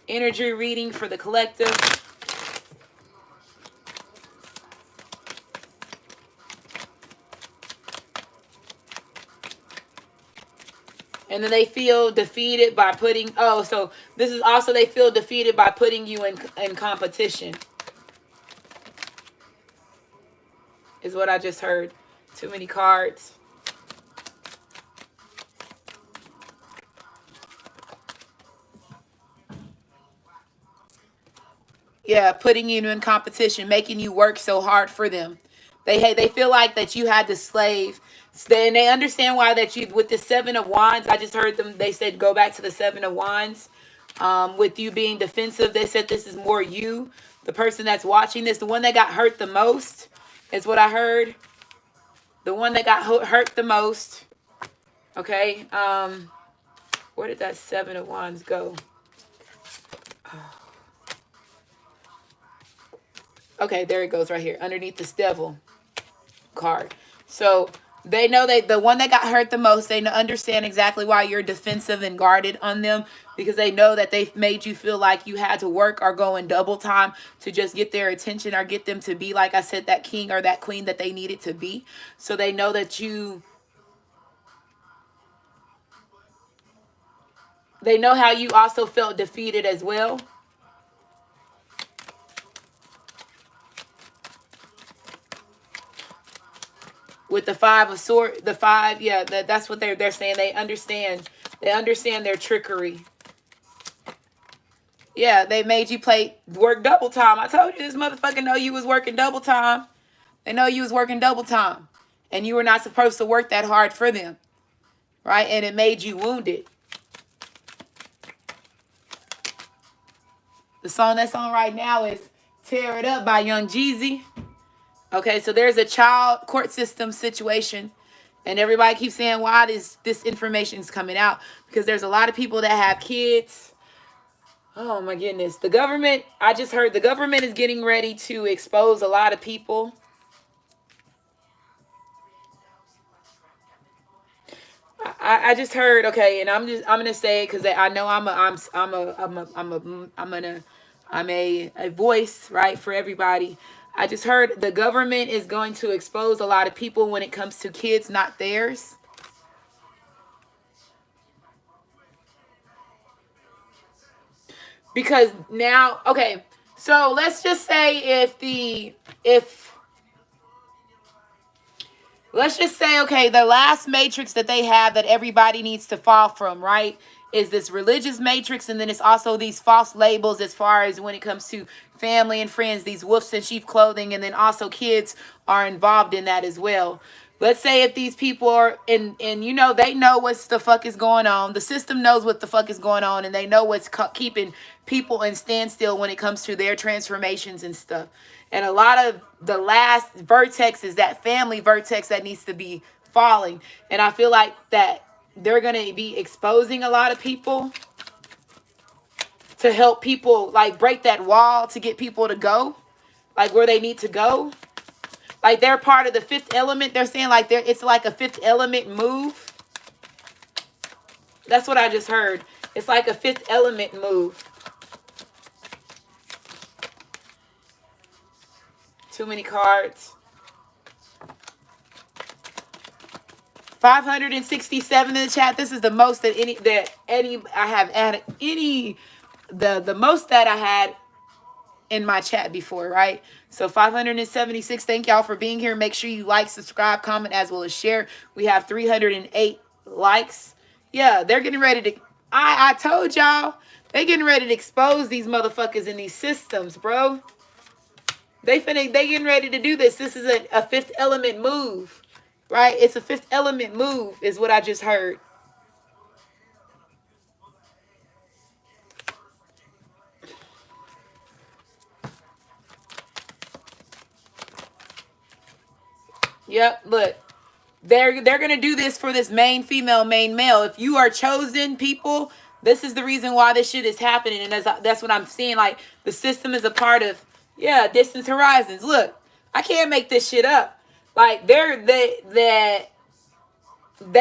Energy reading for the collective. And then they feel defeated by putting, so this is also, they feel defeated by putting you in competition. Is what I just heard. Too many cards. Yeah, putting you in competition, making you work so hard for them. They feel like that you had to slave. And they understand why that you, with the Seven of Wands, I just heard them, they said go back to the Seven of Wands. With you being defensive, they said this is more you, the person that's watching this, the one that got hurt the most, is what I heard. The one that got hurt the most. Okay. Where did that Seven of Wands go? Okay, there it goes right here underneath this devil card. So they know the one that got hurt the most, they understand exactly why you're defensive and guarded on them, because they know that they've made you feel like you had to work or go in double time to just get their attention or get them to be, like I said, that king or that queen that they needed to be. So they know that they know how you also felt defeated as well. With the Five of Swords, the five, yeah, that's what they're saying. They understand their trickery. Yeah, they made you work double time. I told you, this motherfucker know you was working double time. They know you was working double time. And you were not supposed to work that hard for them. Right? And it made you wounded. The song that's on right now is Tear It Up by Young Jeezy. Okay, so there's a child court system situation. And everybody keeps saying why this information is coming out. Because there's a lot of people that have kids. Oh my goodness. The government, I just heard the government is getting ready to expose a lot of people. I just heard, okay, and I'm gonna say it because I know I'm a voice, right, for everybody. I just heard the government is going to expose a lot of people when it comes to kids not theirs. Because now, okay, so let's just say let's just say, okay, the last matrix that they have that everybody needs to fall from, right, is this religious matrix, and then it's also these false labels as far as when it comes to family and friends, these wolves in sheep clothing, and then also kids are involved in that as well. Let's say if these people are, and you know, they know what's the fuck is going on. The system knows what the fuck is going on, and they know what's keeping people in standstill when it comes to their transformations and stuff. And a lot of the last vertex is that family vertex that needs to be falling. And I feel like that they're going to be exposing a lot of people to help people like break that wall to get people to go like where they need to go. Like they're part of the fifth element. They're saying like it's like a fifth element move. That's what I just heard. It's like a fifth element move. Too many cards. 567 in the chat. This is the most that I have added the most that I had in my chat before, right? So 576. Thank y'all for being here. Make sure you like, subscribe, comment, as well as share. We have 308 likes. Yeah, they're getting ready to. I told y'all they getting ready to expose these motherfuckers in these systems, bro. They getting ready to do this. This is a fifth element move, right? It's a fifth element move, is what I just heard. Yep, look. They're gonna do this for this main female, main male. If you are chosen people, this is the reason why this shit is happening, and that's what I'm seeing. Like the system is a part of, yeah, distance horizons. Look, I can't make this shit up. Like they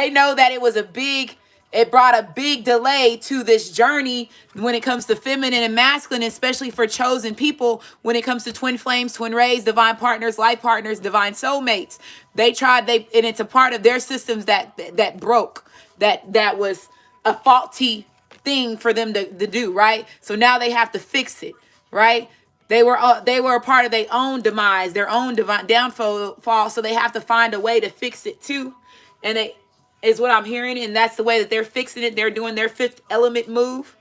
know that it brought a big delay to this journey when it comes to feminine and masculine, especially for chosen people when it comes to twin flames, twin rays, divine partners, life partners, divine soulmates. And it's a part of their systems that broke, that was a faulty thing for them to do, right? So now they have to fix it, right? They were a part of their own demise, their own divine downfall, so they have to find a way to fix it too. And they is what I'm hearing, and that's the way that they're fixing it. They're doing their fifth element move.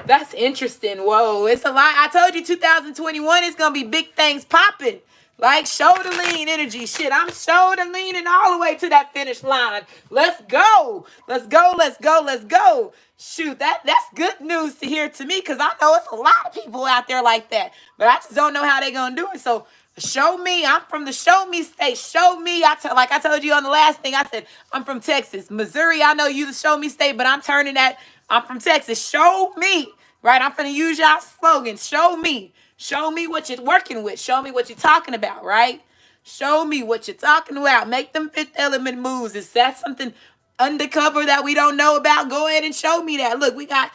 That's interesting. Whoa, it's a lot. I told you 2021 is going to be big things popping. Like shoulder lean energy. Shit, I'm shoulder leaning all the way to that finish line. Let's go. Let's go. Let's go. Let's go. Shoot, that's good news to hear to me, because I know it's a lot of people out there like that. But I just don't know how they're going to do it. So show me. I'm from the show me state. Show me. Like I told you on the last thing, I said, I'm from Texas. Missouri, I know you the show me state, but I'm turning that. I'm from Texas. Show me. Right? I'm going to use y'all slogan. Show me. Show me what you're working with. Show me what you're talking about, right? Show me what you're talking about. Make them fifth element moves. Is that something undercover that we don't know about? Go ahead and show me that. Look, we got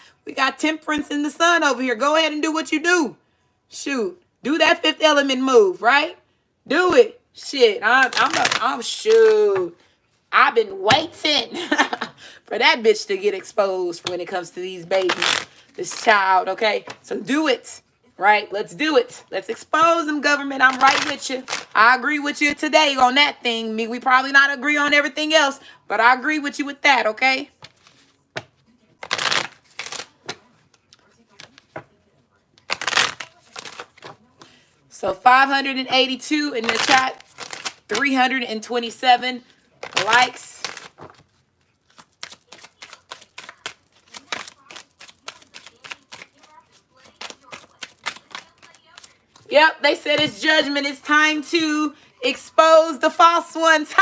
temperance in the sun over here. Go ahead and do what you do. Shoot. Do that fifth element move, right? Do it. Shit. I'm shoot. I've been waiting for that bitch to get exposed when it comes to these babies. This child, okay? So do it, right? Let's do it. Let's expose them, government. I'm right with you. I agree with you today on that thing. We probably not agree on everything else, but I agree with you with that, okay? So 582 in the chat, 327 likes. Yep, they said it's judgment. It's time to expose the false ones. Shit,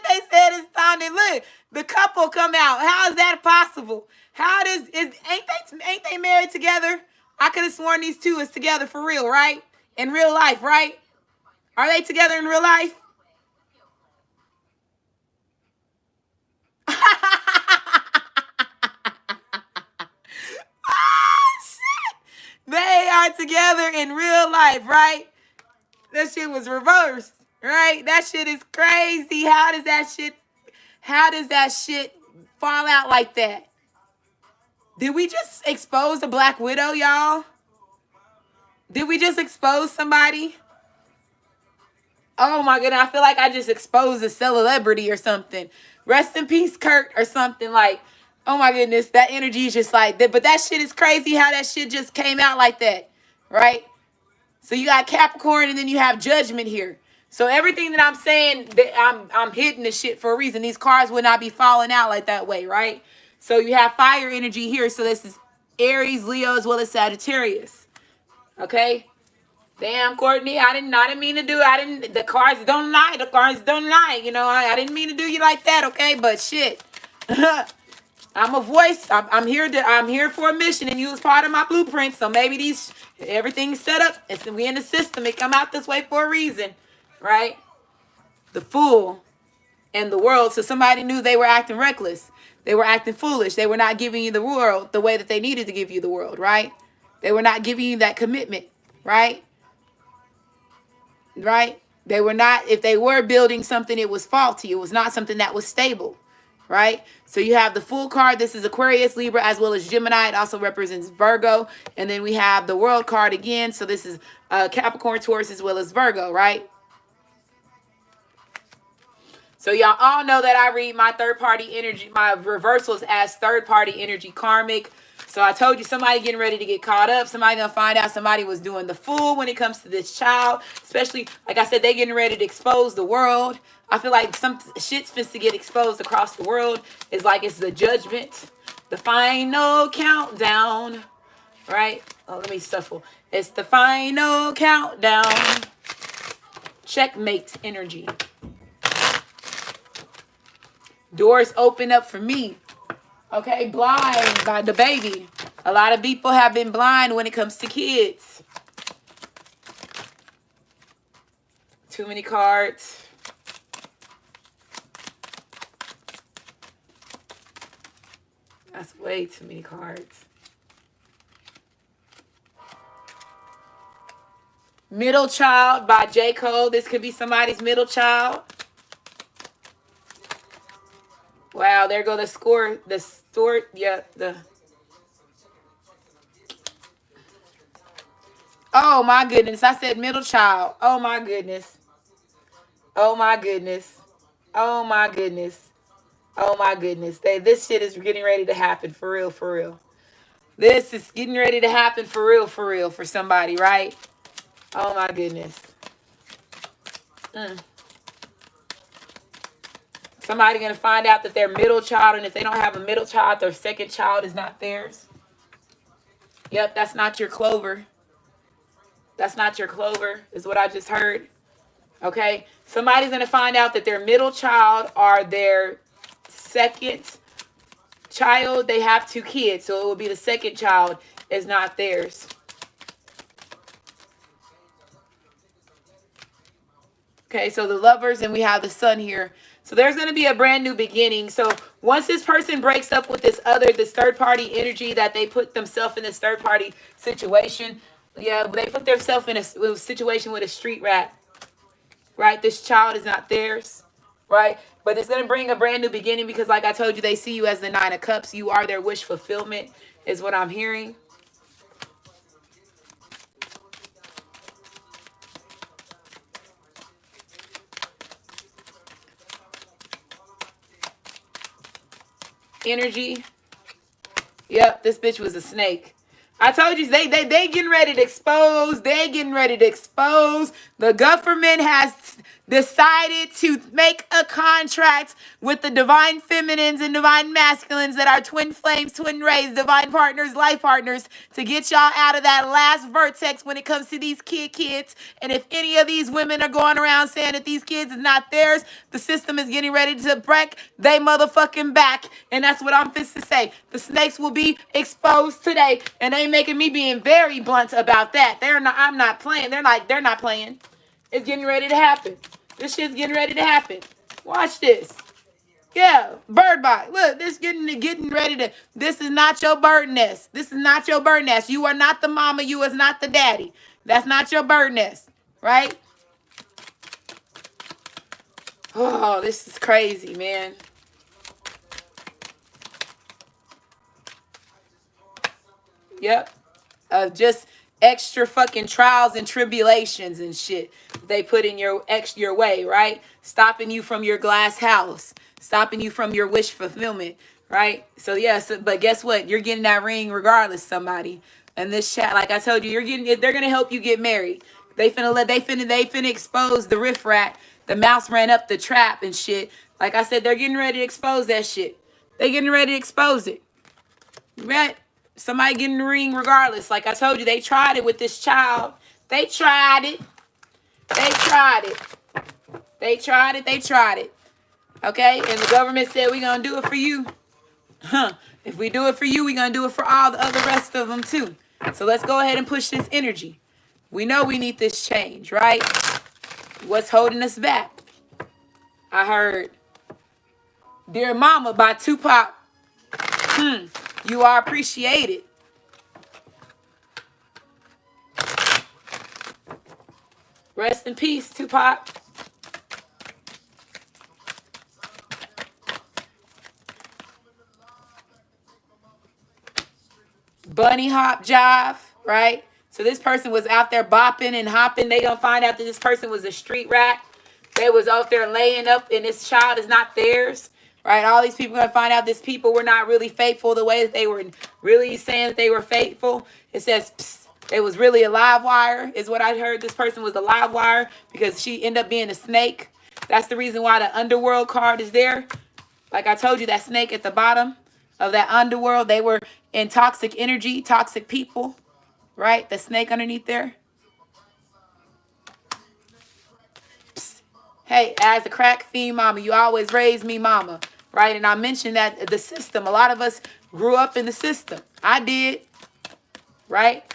they said it's time to look. The couple come out. How is that possible? How does ain't they married together? I could have sworn these two is together for real, right? In real life, right? Are they together in real life? Shit. They are together in real life, right? That shit was reversed, right? That shit is crazy. How does that shit fall out like that? Did we just expose a Black Widow, y'all? Did we just expose somebody? Oh my goodness, I feel like I just exposed a celebrity or something. Rest in peace, Kurt, or something like, oh my goodness, that energy is just like that. But that shit is crazy how that shit just came out like that, right? So you got Capricorn and then you have Judgment here. So everything that I'm saying, I'm hitting the shit for a reason. These cards would not be falling out like that way, right? So you have fire energy here. So this is Aries, Leo, as well as Sagittarius. Okay? Damn, Courtney, I didn't mean to do it. The cards don't lie. The cards don't lie. You know, I didn't mean to do you like that, okay? But shit. I'm a voice. I'm here for a mission, and you was part of my blueprint. So maybe everything's set up. We in the system. It come out this way for a reason, right? The Fool and the World. So somebody knew they were acting reckless. They were acting foolish. They were not giving you the world the way that they needed to give you the world, right? They were not giving you that commitment, right? Right? They were not. If they were building something, it was faulty. It was not something that was stable. Right? So you have the Fool card. This is Aquarius, Libra, as well as Gemini. It also represents Virgo. And then we have the World card again. So this is Capricorn, Taurus, as well as Virgo, right? So y'all all know that I read my third-party energy, my reversals as third-party energy karmic. So I told you somebody getting ready to get caught up. Somebody gonna find out somebody was doing the fool when it comes to this child. Especially, like I said, they getting ready to expose the world. I feel like some shit's supposed to get exposed across the world. It's like it's the judgment, the final countdown, right? Oh, let me shuffle. It's the final countdown. Checkmate energy. Doors open up for me. Okay, blind by the baby. A lot of people have been blind when it comes to kids. Too many cards. That's way too many cards. Middle Child by J. Cole. This could be somebody's middle child. Wow, there go the score. The store, yeah, Oh my goodness, I said middle child. Oh my goodness. Oh my goodness. Oh my goodness. Oh my goodness. This shit is getting ready to happen for real, for real. This is getting ready to happen for real for somebody, right? Oh my goodness. Somebody gonna find out that their middle child, and if they don't have a middle child, their second child is not theirs. Yep, that's not your clover. That's not your clover, is what I just heard. Okay? Somebody's gonna find out that their middle child are their second child. They have 2 kids, so it will be the second child is not theirs. Okay, so the Lovers, and we have the Sun here. So there's going to be a brand new beginning. So once this person breaks up with this third-party energy that they put themselves in this third-party situation, yeah, they put themselves in a situation with a street rat, right? This child is not theirs, right? But it's going to bring a brand new beginning because, like I told you, they see you as the 9 of Cups. You are their wish fulfillment, is what I'm hearing. Energy. Yep, this bitch was a snake. I told you they getting ready to expose. They getting ready to expose. The government has decided to make a contract with the divine feminines and divine masculines that are twin flames, twin rays, divine partners, life partners, to get y'all out of that last vertex when it comes to these kids. And if any of these women are going around saying that these kids is not theirs, the system is getting ready to break they motherfucking back. And that's what I'm fit to say. The snakes will be exposed today, and they making me being very blunt about that. I'm not playing. They're not playing. It's getting ready to happen. This shit's getting ready to happen. Watch this. Yeah, bird bite. Look, this getting ready to. This is not your bird nest. This is not your bird nest. You are not the mama. You is not the daddy. That's not your bird nest, right? Oh, this is crazy, man. Yep. Just extra fucking trials and tribulations and shit they put in your way, right? Stopping you from your glass house, stopping you from your wish fulfillment, right? So yes, but guess what? You're getting that ring regardless, somebody. And this chat, like I told you, they're gonna help you get married. They finna expose the riffraff. The mouse ran up the trap and shit. Like I said, they're getting ready to expose that shit. They getting ready to expose it. Right? Somebody getting the ring regardless. Like I told you, they tried it with this child. They tried it. They tried it. They tried it. They tried it. Okay? And the government said, we're going to do it for you. Huh. If we do it for you, we're going to do it for all the other rest of them too. So let's go ahead and push this energy. We know we need this change, right? What's holding us back? I heard Dear Mama by Tupac. You are appreciated. Rest in peace, Tupac. Bunny hop jive, right? So this person was out there bopping and hopping. They gonna find out that this person was a street rat. They was out there laying up, and this child is not theirs. Right, all these people are going to find out these people were not really faithful the way that they were really saying that they were faithful. It says psst, it was really a live wire is what I heard. This person was a live wire because she ended up being a snake. That's the reason why the underworld card is there. Like I told you, that snake at the bottom of that underworld, they were in toxic energy, toxic people, right? The snake underneath there. Psst. Hey, as a crack fiend mama, you always raised me mama. Right, and I mentioned that the system, a lot of us grew up in the system. I did, right?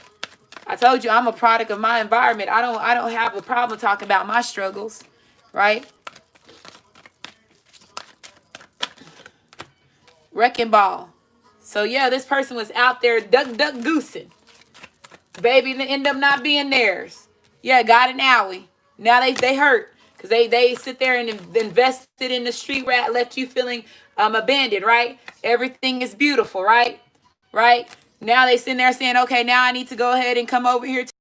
I told you I'm a product of my environment. I don't have a problem talking about my struggles, right? Wrecking ball. So yeah, this person was out there duck goosing. Baby end up not being theirs. Yeah, got an owie. Now they hurt. Because they sit there and invested in the street rat, left you feeling abandoned, right? Everything is beautiful, right? Right? Now they sitting there saying, okay, now I need to go ahead and come over here to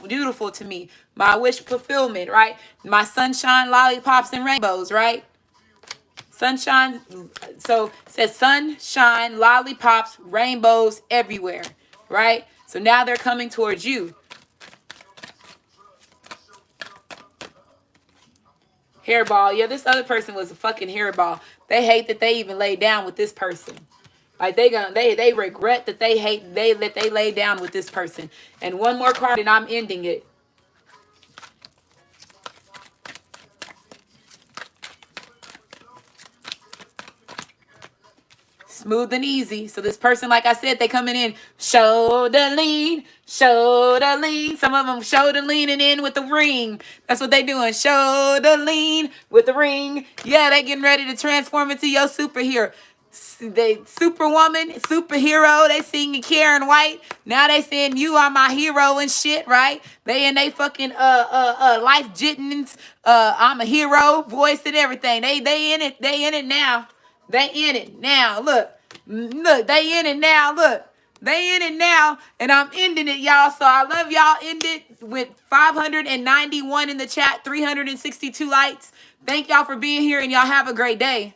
beautiful to me. My wish fulfillment, right? My sunshine, lollipops, and rainbows, right? Sunshine, so it says sunshine, lollipops, rainbows everywhere, right? So now they're coming towards you. Hairball. Yeah, this other person was a fucking hairball. They hate that they even laid down with this person. Like they regret that they laid down with this person. And one more card and I'm ending it. Smooth and easy. So this person, like I said, they coming in shoulder lean. Some of them shoulder leaning in with the ring. That's what they doing. Shoulder lean with the ring. Yeah, they getting ready to transform into your superhero. They superwoman, superhero. They singing Karen White. Now they saying you are my hero and shit, right? They in they fucking life jittings. I'm a hero voice and everything. They in it. They in it now. They in it now. Look, they in it now. Look, they in it now. And I'm ending it, y'all. So I love y'all. End it with 591 in the chat, 362 likes. Thank y'all for being here, and y'all have a great day.